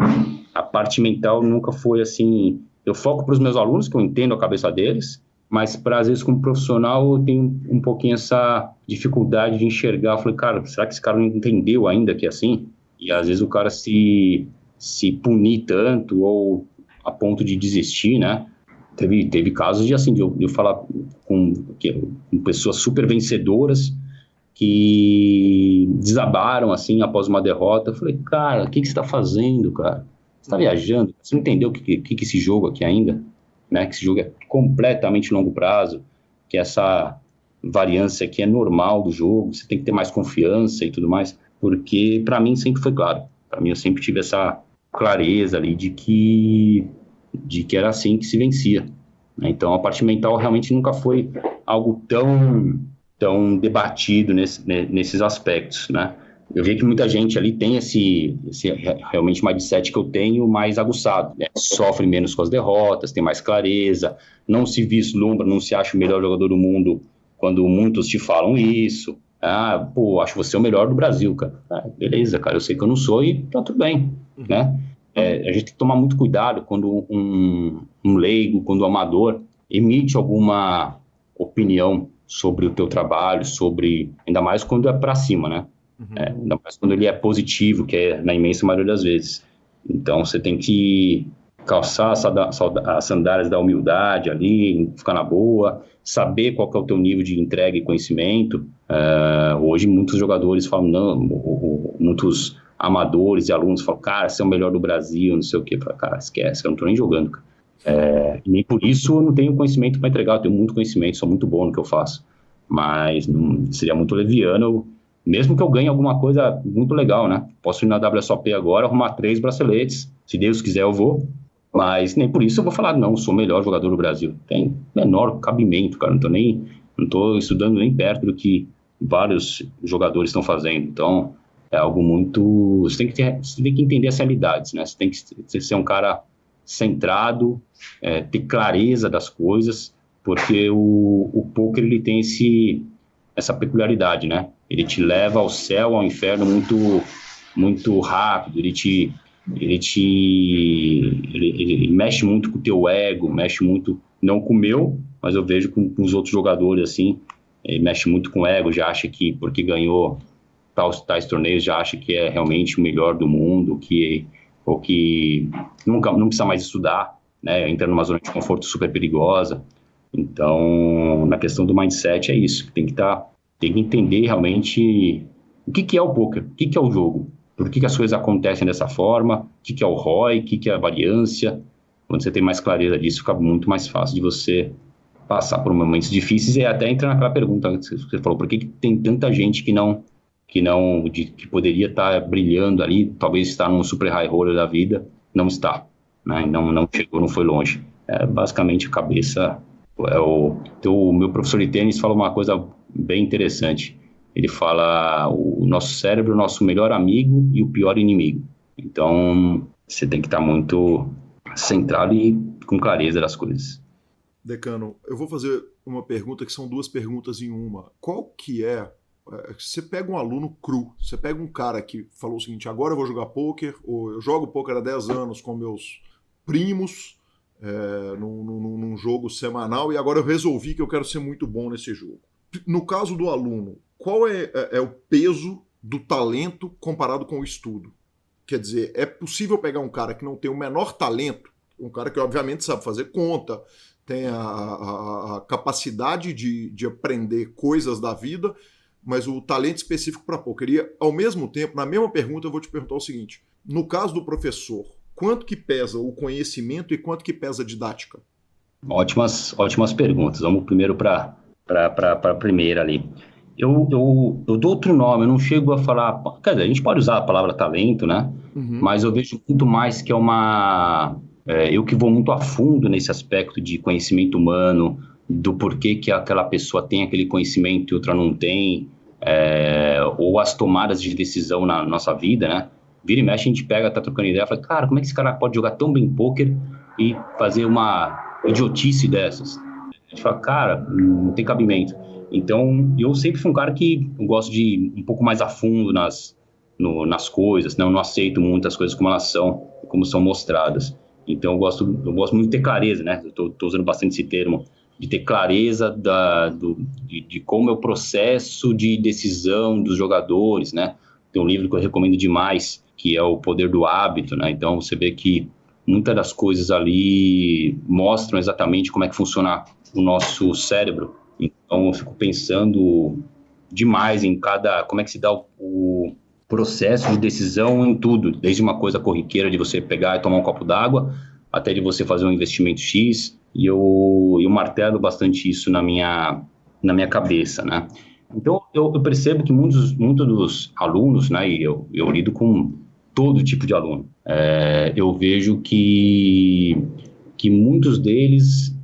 a parte mental nunca foi assim... Eu foco para os meus alunos, que eu entendo a cabeça deles, mas às vezes como profissional eu tenho um pouquinho essa dificuldade de enxergar. Eu falei, cara, será que esse cara não entendeu ainda que é assim? E às vezes o cara se punir tanto ou a ponto de desistir, né? Teve casos de eu falar com pessoas super vencedoras que desabaram assim após uma derrota. Eu falei, cara, o que você está fazendo, cara? Você está viajando? Você não entendeu o que esse jogo aqui ainda? Né? Que esse jogo é completamente longo prazo, que essa variância aqui é normal do jogo, você tem que ter mais confiança e tudo mais, porque para mim sempre foi claro. Para mim eu sempre tive essa clareza ali de que era assim que se vencia. Então a parte mental realmente nunca foi algo tão debatido nesses aspectos, né? Eu vi que muita gente ali tem esse realmente mindset que eu tenho mais aguçado, né? Sofre menos com as derrotas, tem mais clareza, não se vislumbra, não se acha o melhor jogador do mundo quando muitos te falam isso. Acho você o melhor do Brasil, cara. Beleza, cara, eu sei que eu não sou e tá tudo bem, né? A gente tem que tomar muito cuidado quando um leigo, quando um amador emite alguma opinião sobre o teu trabalho, ainda mais quando é para cima, né? Ainda mais quando ele é positivo, que é na imensa maioria das vezes. Então você tem que calçar as sandálias da humildade ali, ficar na boa, saber qual que é o teu nível de entrega e conhecimento. Hoje muitos jogadores falam, muitos amadores e alunos falam, cara, você é o melhor do Brasil, não sei o quê. Falo, cara, esquece, eu não tô nem jogando, cara. E nem por isso eu não tenho conhecimento para entregar, eu tenho muito conhecimento, sou muito bom no que eu faço. Mas seria muito leviano, mesmo que eu ganhe alguma coisa muito legal, né? Posso ir na WSOP agora, arrumar 3 braceletes, se Deus quiser eu vou, mas nem por isso eu vou falar, não, sou o melhor jogador do Brasil. Tem menor cabimento, cara, não tô estudando nem perto do que vários jogadores estão fazendo. Então, é algo muito... Você tem que entender as realidades, né? Você tem que ser um cara centrado, ter clareza das coisas, porque o poker ele tem essa peculiaridade, né? Ele te leva ao céu, ao inferno muito, muito rápido, ele mexe muito com o teu ego, mexe muito, não com o meu, mas eu vejo com os outros jogadores, assim, ele mexe muito com o ego, já acha que porque ganhou tais torneios, já acha que é realmente o melhor do mundo, ou que não precisa mais estudar, né? Entra numa zona de conforto super perigosa. Então, na questão do mindset é isso, tem que entender realmente o que é o poker, o que é o jogo, por que as coisas acontecem dessa forma, o que é o ROI, o que é a variância. Quando você tem mais clareza disso, fica muito mais fácil de você passar por momentos difíceis e até entrar naquela pergunta que você falou, por que tem tanta gente que não que poderia estar brilhando ali, talvez estar num super high roller da vida, não está, né? Não chegou, não foi longe. Basicamente a cabeça. O meu professor de tênis fala uma coisa bem interessante. Ele fala: o nosso cérebro é o nosso melhor amigo e o pior inimigo. Então você tem que estar muito centrado e com clareza das coisas. Decano, eu vou fazer uma pergunta que são duas perguntas em uma. Qual que você pega um aluno cru, você pega um cara que falou o seguinte: agora eu vou jogar pôquer, ou eu jogo pôquer há 10 anos com meus primos, num jogo semanal, e agora eu resolvi que eu quero ser muito bom nesse jogo. No caso do aluno, qual é o peso do talento comparado com o estudo? Quer dizer, é possível pegar um cara que não tem o menor talento, um cara que obviamente sabe fazer conta, tem a capacidade de aprender coisas da vida, mas o talento específico para pôquer. E, ao mesmo tempo, na mesma pergunta, eu vou te perguntar o seguinte: no caso do professor, quanto que pesa o conhecimento e quanto que pesa a didática? Ótimas perguntas. Vamos primeiro para a primeira ali. Eu dou outro nome, eu não chego a falar... Quer dizer, a gente pode usar a palavra talento, né? Uhum. Mas eu vejo muito mais que é uma... eu que vou muito a fundo nesse aspecto de conhecimento humano, do porquê que aquela pessoa tem aquele conhecimento e outra não tem, ou as tomadas de decisão na nossa vida, né? Vira e mexe, a gente pega, tá trocando ideia, fala: cara, como é que esse cara pode jogar tão bem pôquer e fazer uma idiotice dessas? A gente fala: cara, não tem cabimento. Então, eu sempre fui um cara que eu gosto de ir um pouco mais a fundo nas coisas, né? Eu não aceito muitas coisas como são mostradas. Então, eu gosto muito de ter clareza, né? Eu tô usando bastante esse termo, de ter clareza de como é o processo de decisão dos jogadores, né? Tem um livro que eu recomendo demais, que é O Poder do Hábito, né? Então, você vê que muitas das coisas ali mostram exatamente como é que funciona o nosso cérebro. Então, eu fico pensando demais em como é que se dá o processo de decisão em tudo, desde uma coisa corriqueira de você pegar e tomar um copo d'água, até de você fazer um investimento X, e eu martelo bastante isso na minha cabeça, né? Então, eu percebo que muitos dos alunos, né, e eu lido com todo tipo de aluno, eu vejo que muitos deles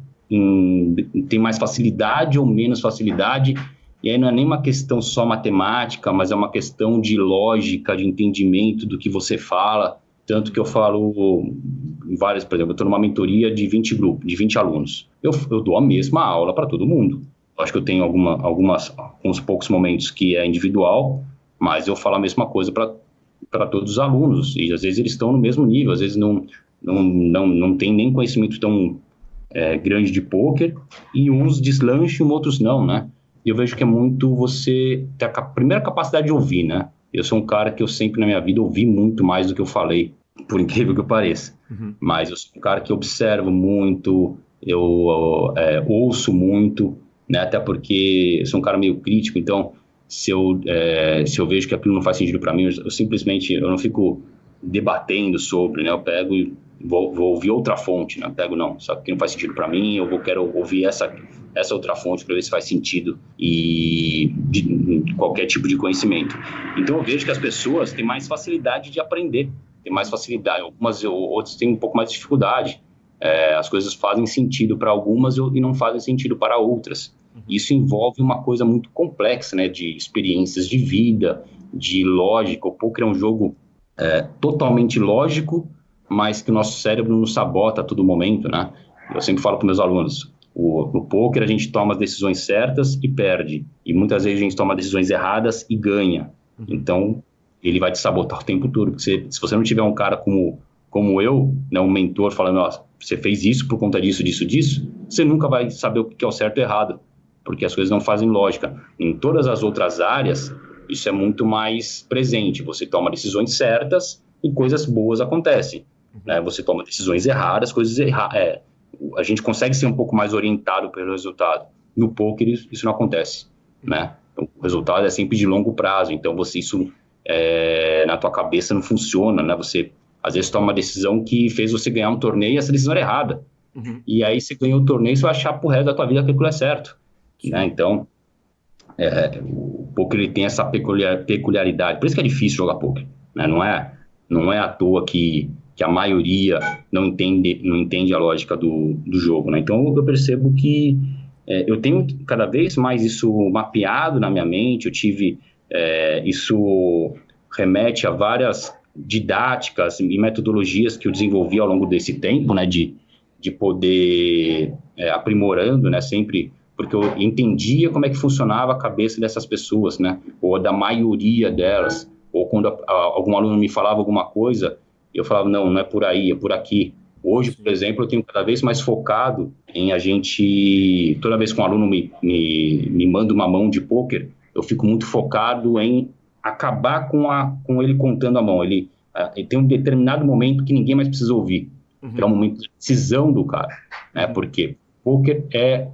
têm mais facilidade ou menos facilidade, e aí não é nem uma questão só matemática, mas é uma questão de lógica, de entendimento do que você fala. Tanto que eu falo em várias, por exemplo, eu estou numa mentoria de 20 alunos. Eu dou a mesma aula para todo mundo. Acho que eu tenho alguns poucos momentos que é individual, mas eu falo a mesma coisa para todos os alunos. E às vezes eles estão no mesmo nível, às vezes não tem nem conhecimento tão grande de pôquer, e uns deslancham, outros não, né? E eu vejo que é muito você ter a primeira capacidade de ouvir, né? Eu sou um cara que eu sempre na minha vida ouvi muito mais do que eu falei, por incrível que pareça. Uhum. Mas eu sou um cara que observo muito, eu ouço muito, né? Até porque eu sou um cara meio crítico, então se eu vejo que aquilo não faz sentido para mim, eu simplesmente não fico debatendo sobre, né? Eu pego e vou ouvir outra fonte, né? Eu pego, não, só que não faz sentido para mim, quero ouvir essa outra fonte para ver se faz sentido e de qualquer tipo de conhecimento. Então eu vejo que as pessoas têm mais facilidade de aprender, têm mais facilidade, outras têm um pouco mais de dificuldade. As coisas fazem sentido para algumas e não fazem sentido para outras. Isso envolve uma coisa muito complexa, né? De experiências de vida, de lógica. O poker é um jogo totalmente lógico, mas que o nosso cérebro nos sabota a todo momento, né? Eu sempre falo para meus alunos: no poker a gente toma as decisões certas e perde, e muitas vezes a gente toma decisões erradas e ganha. Então ele vai te sabotar o tempo todo, porque se você não tiver um cara como eu, né, um mentor falando: ó, você fez isso por conta disso, você nunca vai saber o que é o certo e o errado, porque as coisas não fazem lógica. Em todas as outras áreas, isso é muito mais presente. Você toma decisões certas e coisas boas acontecem, né? Você toma decisões erradas, a gente consegue ser um pouco mais orientado pelo resultado. No poker isso não acontece, né? O resultado é sempre de longo prazo, então isso na tua cabeça não funciona, né? Você às vezes toma uma decisão que fez você ganhar um torneio e essa decisão era errada. Uhum. E aí você ganhou o torneio e você vai achar pro resto da tua vida que aquilo é certo, né? Então O poker ele tem essa peculiaridade, por isso que é difícil jogar poker, né? Não é à toa que a maioria não entende a lógica do jogo, né? Então eu percebo que eu tenho cada vez mais isso mapeado na minha mente. Eu tive isso remete a várias didáticas e metodologias que eu desenvolvi ao longo desse tempo, né, de poder aprimorando, né, sempre, porque eu entendia como é que funcionava a cabeça dessas pessoas, né, ou da maioria delas, ou quando algum aluno me falava alguma coisa, eu falava, não é por aí, é por aqui. Hoje, por exemplo, eu tenho cada vez mais focado em toda vez que um aluno me manda uma mão de pôquer, eu fico muito focado em acabar com ele contando a mão. Ele tem um determinado momento que ninguém mais precisa ouvir, que é um momento de decisão do cara, né? Porque pôquer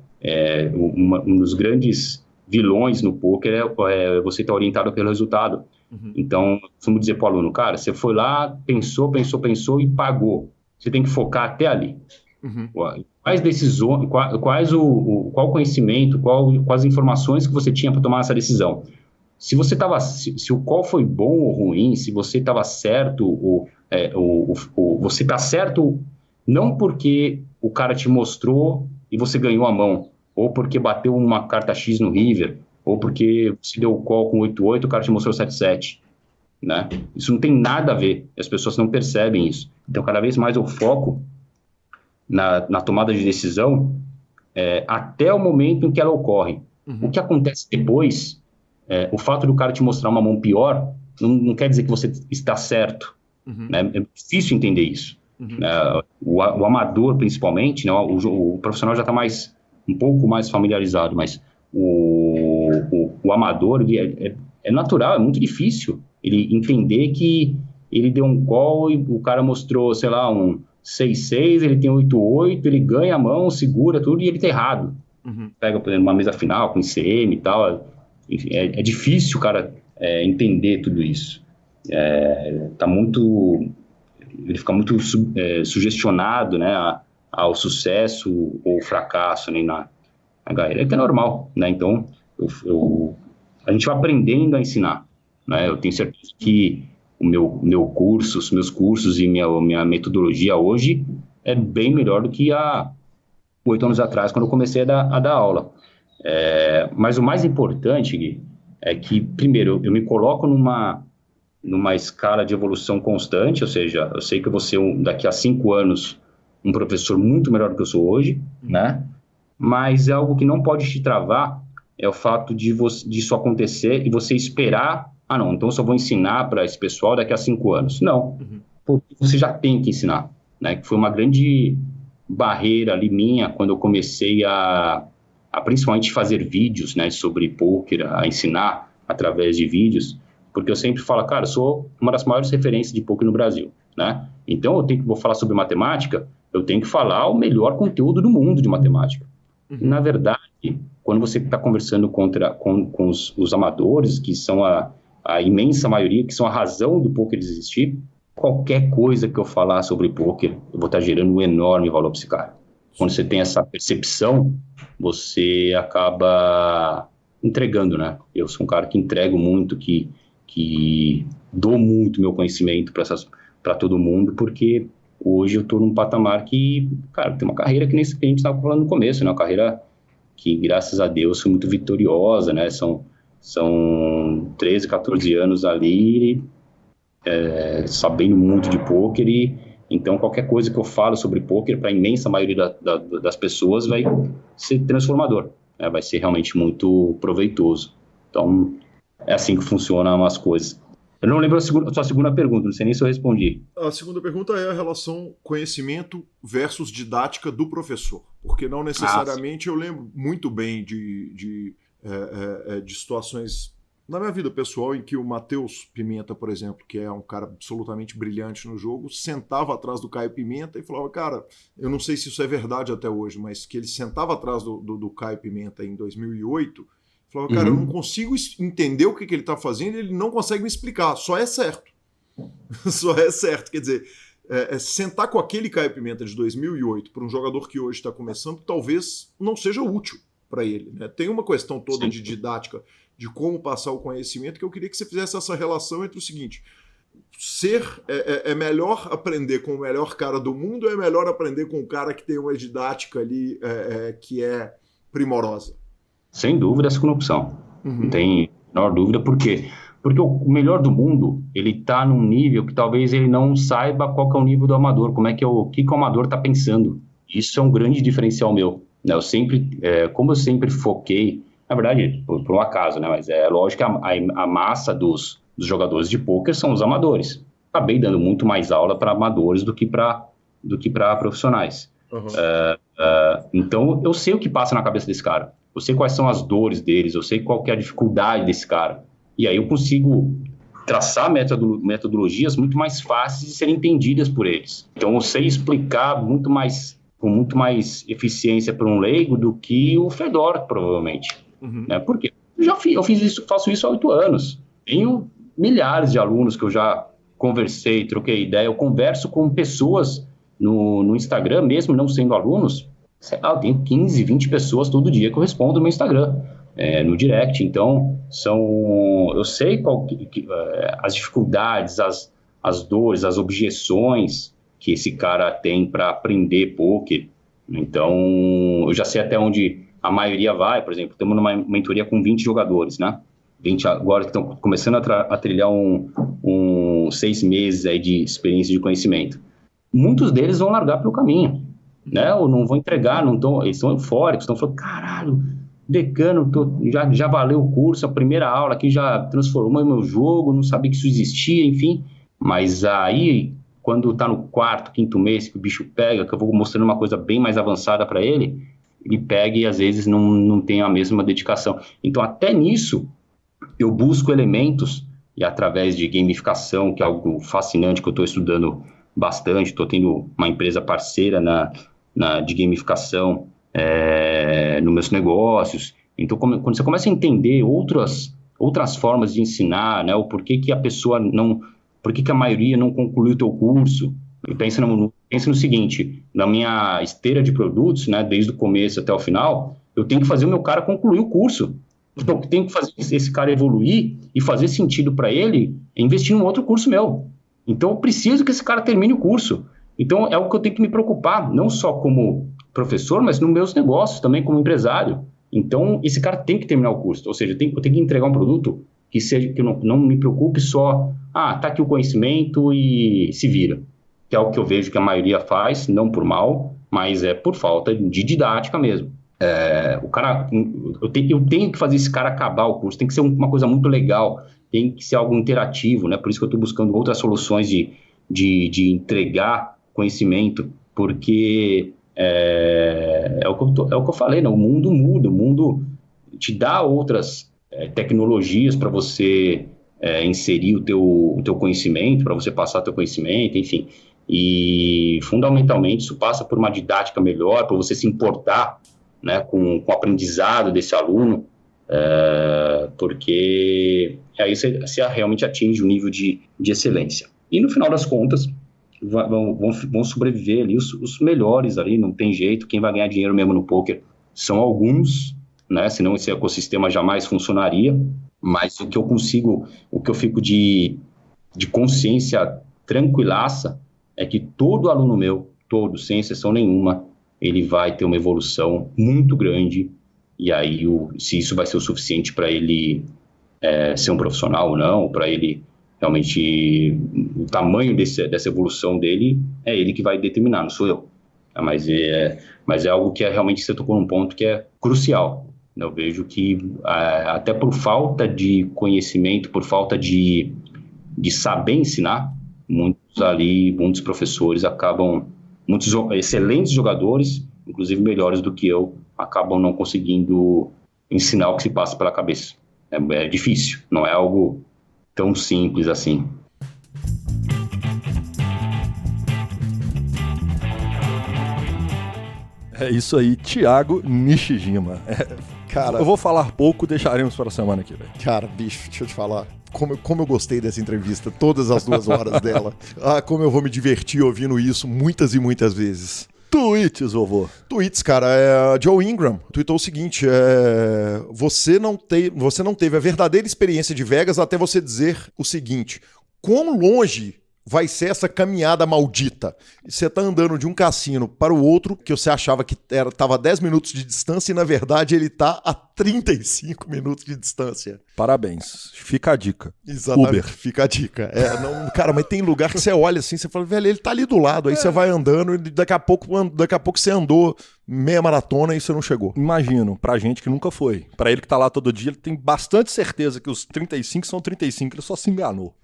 um dos grandes vilões no pôquer é você estar orientado pelo resultado. Então, costumo dizer para o aluno, cara, você foi lá, pensou e pagou. Você tem que focar até ali. Quais decisões, qual conhecimento, quais informações que você tinha para tomar essa decisão? Se você estava, qual foi bom ou ruim, se você estava certo, você está certo não porque o cara te mostrou e você ganhou a mão, ou porque bateu uma carta X no River, ou porque você deu o call com 8-8 e o cara te mostrou 7-7, né? Isso não tem nada a ver, as pessoas não percebem isso. Então, cada vez mais eu foco na tomada de decisão até o momento em que ela ocorre. O que acontece depois, o fato do cara te mostrar uma mão pior, não quer dizer que você está certo. Né? É difícil entender isso. O amador, principalmente, né? O profissional já está um pouco mais familiarizado, mas o amador, ele é natural, é muito difícil ele entender que ele deu um call e o cara mostrou, sei lá, um 6-6, ele tem 8-8, ele ganha a mão, segura tudo e ele tá errado. Pega, por exemplo, uma mesa final com ICM e tal. Enfim, é difícil o cara entender tudo isso. Ele fica muito sugestionado, né, ao sucesso ou fracasso, né, na carreira, que é normal, né? Então, a gente vai aprendendo a ensinar, né? Eu tenho certeza que o meu curso, os meus cursos e minha metodologia hoje é bem melhor do que há 8 anos atrás, quando eu comecei a dar aula. Mas o mais importante, Gui, é que, primeiro, eu me coloco numa escala de evolução constante, ou seja, eu sei que eu vou ser, daqui a 5 anos, um professor muito melhor do que eu sou hoje, né? Mas é algo que não pode te travar, é o fato disso acontecer e você esperar, não, então eu só vou ensinar para esse pessoal daqui a 5 anos. Não, porque você já tem que ensinar, né? Que foi uma grande barreira ali minha, quando eu comecei a principalmente fazer vídeos, né, sobre poker, a ensinar através de vídeos, porque eu sempre falo, cara, eu sou uma das maiores referências de poker no Brasil, né? Então vou falar sobre matemática, eu tenho que falar o melhor conteúdo do mundo de matemática. Na verdade, quando você está conversando com os amadores, que são a imensa maioria, que são a razão do poker existir, qualquer coisa que eu falar sobre poker, eu vou estar gerando um enorme valor para esse cara. Quando você tem essa percepção, você acaba entregando, né? Eu sou um cara que entrego muito, que dou muito meu conhecimento para todo mundo, porque hoje eu estou num patamar que, cara, tem uma carreira que nem a gente estava falando no começo, né? Uma carreira que, graças a Deus, foi muito vitoriosa, né? São 13, 14 anos ali, sabendo muito de pôquer, e então qualquer coisa que eu falo sobre pôquer, para a imensa maioria das pessoas, vai ser transformador, né? Vai ser realmente muito proveitoso. Então, é assim que funcionam as coisas. Eu não lembro a sua segunda pergunta, não sei nem se eu respondi. A segunda pergunta é a relação conhecimento versus didática do professor, porque não necessariamente eu lembro muito bem de situações na minha vida pessoal em que o Matheus Pimenta, por exemplo, que é um cara absolutamente brilhante no jogo, sentava atrás do Caio Pimenta e falava, cara, eu não sei se isso é verdade até hoje, mas que ele sentava atrás do Caio Pimenta em 2008, falava, cara, eu não consigo entender o que ele está fazendo, ele não consegue me explicar, só é certo. Só é certo, quer dizer, sentar com aquele Caio Pimenta de 2008 para um jogador que hoje está começando, talvez não seja útil para ele, né? Tem uma questão toda de didática, de como passar o conhecimento, que eu queria que você fizesse essa relação entre o seguinte: é melhor aprender com o melhor cara do mundo ou é melhor aprender com o cara que tem uma didática ali que é primorosa? Sem dúvida, a segunda opção. Não tem a menor dúvida. Por quê? Porque o melhor do mundo, ele está num nível que talvez ele não saiba qual que é o nível do amador, o que o amador está pensando. Isso é um grande diferencial meu. Né? Como eu sempre foquei, na verdade, por um acaso, né? Mas é lógico que a massa dos jogadores de pôquer são os amadores. Acabei dando muito mais aula para amadores do que para profissionais. Então, eu sei o que passa na cabeça desse cara. Eu sei quais são as dores deles, eu sei qual que é a dificuldade desse cara. E aí eu consigo traçar metodologias muito mais fáceis de serem entendidas por eles. Então, eu sei explicar com muito mais eficiência para um leigo do que o Fedor, provavelmente. Né? Por quê? Faço isso há 8 anos. Tenho milhares de alunos que eu já conversei, troquei ideia. Eu converso com pessoas no Instagram, mesmo não sendo alunos. Sei lá, eu tenho 15, 20 pessoas todo dia que eu respondo no meu Instagram, no direct. Então, eu sei as dificuldades, as dores, as objeções que esse cara tem para aprender pôquer. Então, eu já sei até onde a maioria vai. Por exemplo, estamos numa mentoria com 20 jogadores, né? 20 agora que estão começando a trilhar 6 meses aí de experiência de conhecimento. Muitos deles vão largar pelo caminho, né? Ou não vão entregar, eles estão eufóricos, estão falando, caralho, decano, já valeu o curso, a primeira aula aqui já transformou meu jogo, não sabia que isso existia, enfim. Mas aí, quando está no 4º, 5º mês que o bicho pega, que eu vou mostrando uma coisa bem mais avançada para ele pega e às vezes não tem a mesma dedicação. Então, até nisso, eu busco elementos, e através de gamificação, que é algo fascinante que eu estou estudando bastante, estou tendo uma empresa parceira de gamificação nos meus negócios. Então, quando você começa a entender outras formas de ensinar, né, o porquê que por que a maioria não concluiu o teu curso, pensa no seguinte: na minha esteira de produtos, né, desde o começo até o final, eu tenho que fazer o meu cara concluir o curso. Então, eu tenho que fazer esse cara evoluir e fazer sentido para ele investir em um outro curso meu. Então, eu preciso que esse cara termine o curso. Então, é o que eu tenho que me preocupar, não só como professor, mas nos meus negócios também como empresário. Então, esse cara tem que terminar o curso. Ou seja, eu tenho que entregar um produto que eu não me preocupe só, tá aqui o conhecimento e se vira. Que é o que eu vejo que a maioria faz, não por mal, mas é por falta de didática mesmo. Eu tenho que fazer esse cara acabar o curso, tem que ser uma coisa muito legal, tem que ser algo interativo, né? Por isso que eu estou buscando outras soluções de entregar conhecimento, porque é o que eu falei, né? O mundo muda, o mundo te dá outras tecnologias para você inserir o teu conhecimento, para você passar o teu conhecimento, enfim. E, fundamentalmente, isso passa por uma didática melhor, para você se importar, né, com o aprendizado desse aluno, porque aí você realmente atinge um nível de excelência. E, no final das contas, vão sobreviver ali os melhores ali, não tem jeito. Quem vai ganhar dinheiro mesmo no poker são alguns, né, senão esse ecossistema jamais funcionaria. Mas o que eu fico de consciência tranquilaça é que todo aluno meu, sem exceção nenhuma, ele vai ter uma evolução muito grande, e aí se isso vai ser o suficiente para ele ser um profissional ou não, para ele realmente, o tamanho dessa evolução dele, é ele que vai determinar, não sou eu. Mas é algo que realmente você tocou num ponto que é crucial. Eu vejo que até por falta de conhecimento, por falta de saber ensinar, muitos professores acabam, muitos excelentes jogadores, inclusive melhores do que eu, acabam não conseguindo ensinar o que se passa pela cabeça. É difícil, não é algo tão simples assim. É isso aí, Thiago Nishijima. Cara, eu vou falar pouco, deixaremos para a semana que vem. Cara, bicho, deixa eu te falar. Como eu gostei dessa entrevista, todas as 2 horas dela. Como eu vou me divertir ouvindo isso muitas e muitas vezes. Tweets, vovô. Tweets, cara. Joe Ingram tweetou o seguinte: você não teve a verdadeira experiência de Vegas até você dizer o seguinte: quão longe vai ser essa caminhada maldita? Você tá andando de um cassino para o outro, que você achava que tava a 10 minutos de distância e na verdade ele tá a 35 minutos de distância. Parabéns. Fica a dica. Exatamente. Uber. Fica a dica. Cara, mas tem lugar que você olha assim, você fala, velho, ele tá ali do lado, aí você vai andando e daqui a pouco você andou meia maratona e você não chegou. Imagino, pra gente que nunca foi. Pra ele que tá lá todo dia, ele tem bastante certeza que os 35 são 35, ele só se enganou.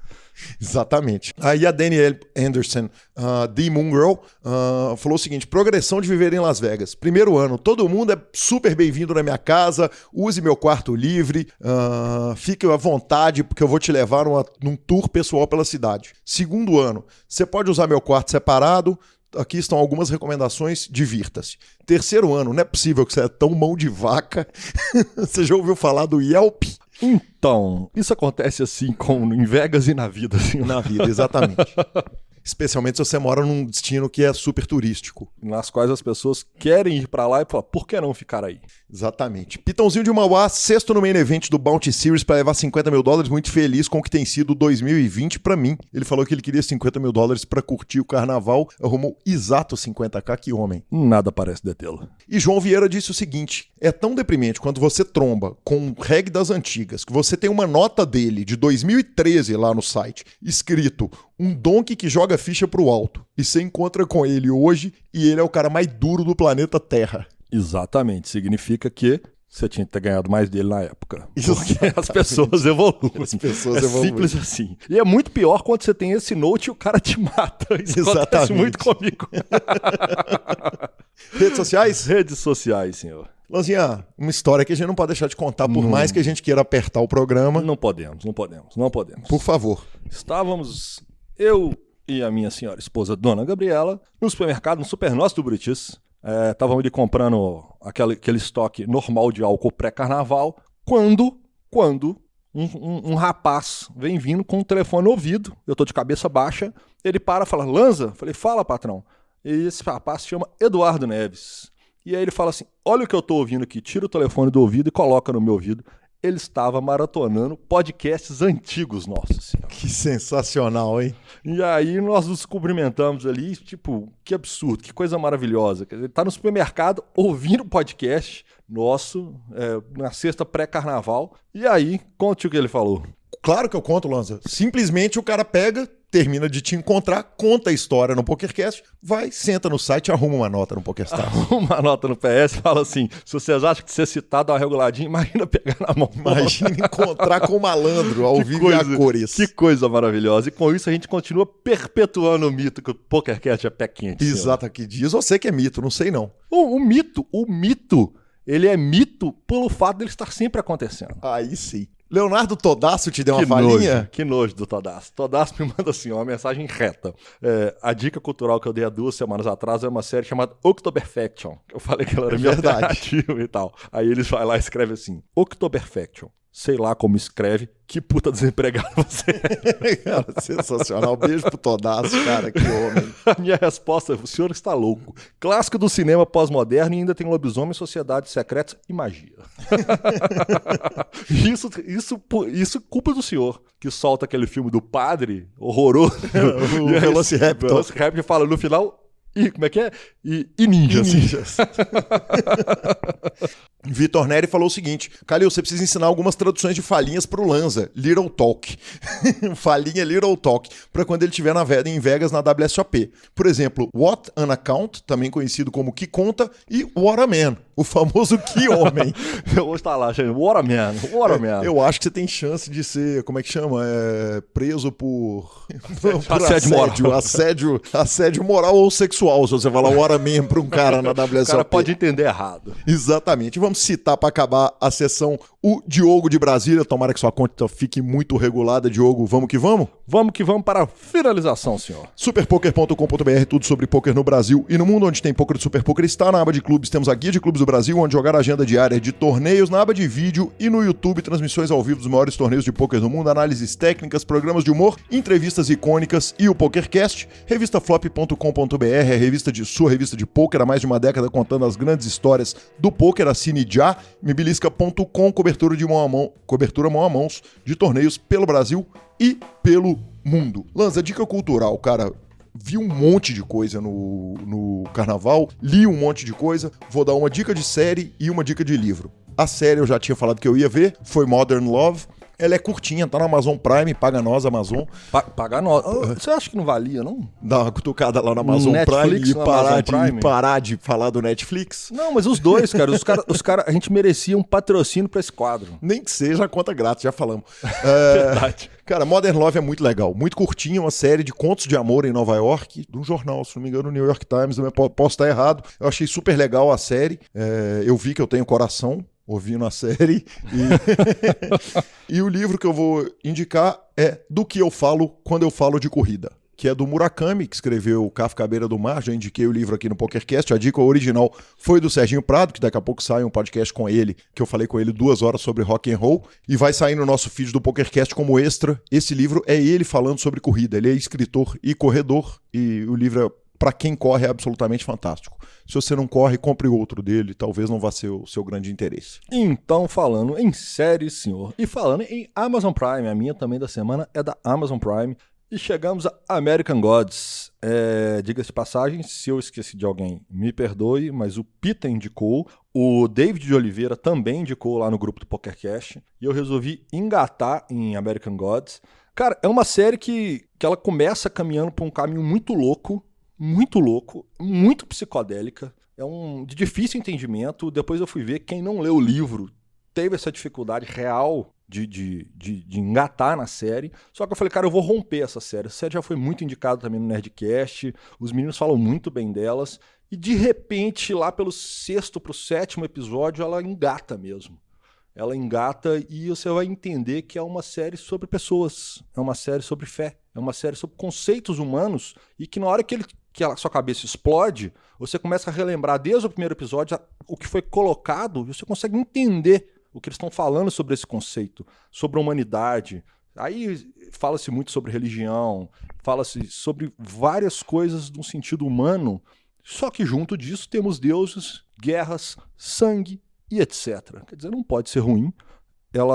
Exatamente. Aí a Danielle Anderson, The Moon Girl, falou o seguinte: progressão de viver em Las Vegas. Primeiro ano, todo mundo é super bem-vindo na minha casa, use meu quarto livre, fique à vontade porque eu vou te levar num tour pessoal pela cidade. Segundo ano, você pode usar meu quarto separado, aqui estão algumas recomendações, divirta-se. Terceiro ano, não é possível que você é tão mão de vaca. Você já ouviu falar do Yelp? Então, isso acontece assim em Vegas e na vida. Assim. Na vida, exatamente. Especialmente se você mora num destino que é super turístico. Nas quais as pessoas querem ir pra lá e falam, por que não ficar aí? Exatamente. Pitãozinho de Mauá, sexto no main event do Bounty Series para levar $50 mil, muito feliz com o que tem sido 2020 pra mim. Ele falou que ele queria $50 mil pra curtir o carnaval, arrumou exato 50k, que homem. Nada parece detê-lo. E João Vieira disse o seguinte: é tão deprimente quando você tromba com um reggae das antigas, que você tem uma nota dele de 2013 lá no site, escrito um donkey que joga ficha pro alto, e você encontra com ele hoje e ele é o cara mais duro do planeta Terra. Exatamente, significa que você tinha que ter ganhado mais dele na época. Exatamente. Porque as pessoas evoluem. As pessoas evoluem. Simples assim. E é muito pior quando você tem esse note e o cara te mata. Isso acontece muito comigo. Redes sociais? Redes sociais, senhor. Lanzinha, uma história que a gente não pode deixar de contar, por mais que a gente queira apertar o programa. Não podemos. Por favor. Estávamos, eu e a minha senhora esposa, Dona Gabriela, no supermercado, no Supernós do Buritis. Estávamos ali comprando aquele estoque normal de álcool pré-carnaval, quando um rapaz vem vindo com o telefone no ouvido, eu tô de cabeça baixa, ele para e fala, Lanza? Falei, fala, patrão. E esse rapaz se chama Eduardo Neves. E aí ele fala assim, olha o que eu tô ouvindo aqui, tira o telefone do ouvido e coloca no meu ouvido. Ele estava maratonando podcasts antigos nossos. Senhor. Que sensacional, hein? E aí nós nos cumprimentamos ali, tipo, que absurdo, que coisa maravilhosa. Ele tá no supermercado ouvindo podcast nosso, na sexta pré-carnaval. E aí, conte o que ele falou. Claro que eu conto, Lanza. Simplesmente o cara pega, termina de te encontrar, conta a história no PokerCast, vai, senta no site e arruma uma nota no PokerStars. Arruma uma nota no PS e fala assim, se vocês acham que ser citado dá uma reguladinha, imagina pegar na mão. Imagina encontrar com o malandro ao vivo e a cores. Que coisa maravilhosa. E com isso a gente continua perpetuando o mito que o PokerCast é pé quente. Exato, que diz você que é mito, não sei não. O mito, ele é mito pelo fato dele estar sempre acontecendo. Aí sim. Leonardo Todasso te deu uma falinha? Que nojo do Todasso. Todasso me manda assim, uma mensagem reta. A dica cultural que eu dei há 2 semanas atrás é uma série chamada Oktoberfection. Eu falei que ela era minha alternativa e tal. Aí eles vai lá e escreve assim, Oktoberfection. Sei lá como escreve, que puta desempregado você é. Cara, sensacional. Beijo pro Todasso, cara, que homem. A minha resposta é, o senhor está louco. Clássico do cinema pós-moderno e ainda tem lobisomem, sociedades secretas e magia. Isso culpa do senhor, que solta aquele filme do padre horroroso. O Velociraptor. O Velociraptor fala no final... como é que é? E ninjas. Vitor Neri falou o seguinte: Calil, você precisa ensinar algumas traduções de falinhas pro Lanza. Little Talk. Falinha Little Talk. Pra quando ele estiver em Vegas na WSOP. Por exemplo, What an Account, também conhecido como Que Conta, e What a Man, o famoso Que Homem. Eu vou estar lá, gente. What a Man. Eu acho que você tem chance de ser, como é que chama? Preso por assédio moral ou sexual, se você falar What a Man pra um cara na WSOP. O cara pode entender errado. Exatamente. Vamos citar para acabar a sessão o Diogo de Brasília. Tomara que sua conta fique muito regulada, Diogo. Vamos que vamos? Vamos que vamos para a finalização, senhor. Superpoker.com.br, tudo sobre poker no Brasil e no mundo. Onde tem poker do Super Poker está na aba de clubes. Temos a guia de clubes do Brasil, onde jogar a agenda diária de torneios na aba de vídeo e no YouTube, transmissões ao vivo dos maiores torneios de pôquer do mundo, análises técnicas, programas de humor, entrevistas icônicas e o PokerCast. Revistaflop.com.br, sua revista de pôquer há mais de uma década, contando as grandes histórias do pôquer. Assine já. Mibilisca.com, cobertura mão a mãos de torneios pelo Brasil e pelo mundo. Lanza, dica cultural, cara. Vi um monte de coisa no carnaval, li um monte de coisa, vou dar uma dica de série e uma dica de livro. A série eu já tinha falado que eu ia ver, foi Modern Love. Ela é curtinha, tá na Amazon Prime, paga nós, Amazon. Paga nós. Você acha que não valia, não? Dá uma cutucada lá na Amazon Netflix, Prime e parar de falar do Netflix. Não, mas os dois, cara. Os cara, a gente merecia um patrocínio pra esse quadro. Nem que seja a conta grátis, já falamos. Verdade. Cara, Modern Love é muito legal. Muito curtinha, uma série de contos de amor em Nova York, de um jornal, se não me engano, o New York Times. Eu posso estar errado. Eu achei super legal a série. Eu vi que eu tenho coração ouvindo a série. E o livro que eu vou indicar é Do Que Eu Falo Quando Eu Falo de Corrida, que é do Murakami, que escreveu Kafka à Beira do Mar. Já indiquei o livro aqui no PokerCast. A dica original foi do Serginho Prado, que daqui a pouco sai um podcast com ele, que eu falei com ele 2 horas sobre rock and roll, e vai sair no nosso feed do PokerCast como extra. Esse livro é ele falando sobre corrida. Ele é escritor e corredor, e o livro, para quem corre, é absolutamente fantástico. Se você não corre, compre outro dele, talvez não vá ser o seu grande interesse. Então, falando em série, senhor, e falando em Amazon Prime, a minha também da semana é da Amazon Prime, e chegamos a American Gods. Diga-se de passagem, se eu esqueci de alguém, me perdoe, mas o Pita indicou, o David de Oliveira também indicou lá no grupo do PokerCast, e eu resolvi engatar em American Gods. Cara, é uma série que ela começa caminhando por um caminho muito louco, muito psicodélica, de difícil entendimento. Depois eu fui ver, quem não leu o livro teve essa dificuldade real de engatar na série. Só que eu falei, cara, eu vou romper essa série. Essa série já foi muito indicada também no Nerdcast, os meninos falam muito bem delas, e de repente, lá pelo 6º pro 7º episódio, ela engata mesmo. Ela engata e você vai entender que é uma série sobre pessoas, é uma série sobre fé, é uma série sobre conceitos humanos, e que na hora que a sua cabeça explode, você começa a relembrar desde o primeiro episódio o que foi colocado, e você consegue entender o que eles estão falando sobre esse conceito, sobre a humanidade. Aí fala-se muito sobre religião, fala-se sobre várias coisas no sentido humano, só que junto disso temos deuses, guerras, sangue e etc. Quer dizer, não pode ser ruim. Eu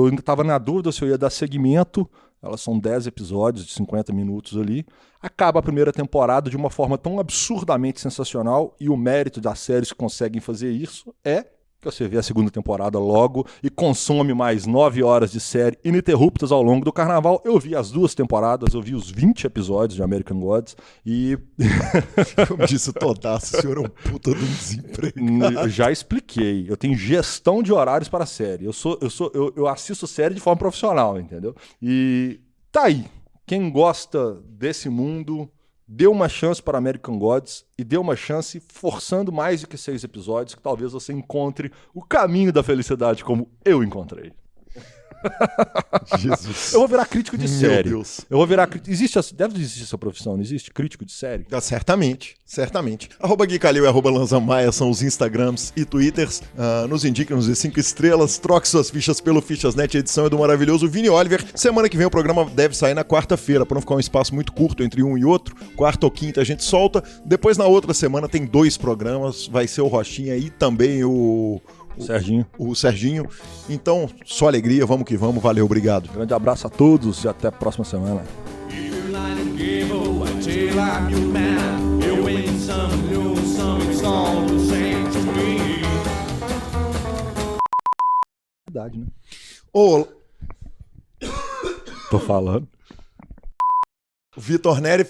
ainda estava na dúvida se eu ia dar seguimento. Elas são 10 episódios de 50 minutos ali. Acaba a primeira temporada de uma forma tão absurdamente sensacional, e o mérito das séries que conseguem fazer isso é que você vê a segunda temporada logo e consome mais 9 horas de série ininterruptas ao longo do carnaval. Eu vi as 2 temporadas, eu vi os 20 episódios de American Gods e... Como disse o Todaço, o senhor é um puta de um desempregado. Eu já expliquei, eu tenho gestão de horários para a série. Eu assisto série de forma profissional, entendeu? E tá aí. Quem gosta desse mundo, dê uma chance para American Gods, e dê uma chance forçando mais do que 6 episódios, que talvez você encontre o caminho da felicidade como eu encontrei. Jesus. Eu vou virar crítico de série. Meu Deus. Eu vou virar crítico. Deve existir essa profissão, não existe? Crítico de série? Certamente. @Gui Calil e @Lanza Maia são os Instagrams e Twitters. Nos indiquem, nos dê 5 estrelas. Troque suas fichas pelo Fichasnet. A edição é do maravilhoso Vini Oliver. Semana que vem o programa deve sair na quarta-feira, para não ficar um espaço muito curto entre um e outro. Quarta ou quinta a gente solta. Depois, na outra semana, tem 2 programas. Vai ser o Rochinha e também o Serginho. Então, só alegria, vamos que vamos. Valeu, obrigado. Grande abraço a todos e até a próxima semana. Verdade, né? Ô, Tô falando. Vitor Neri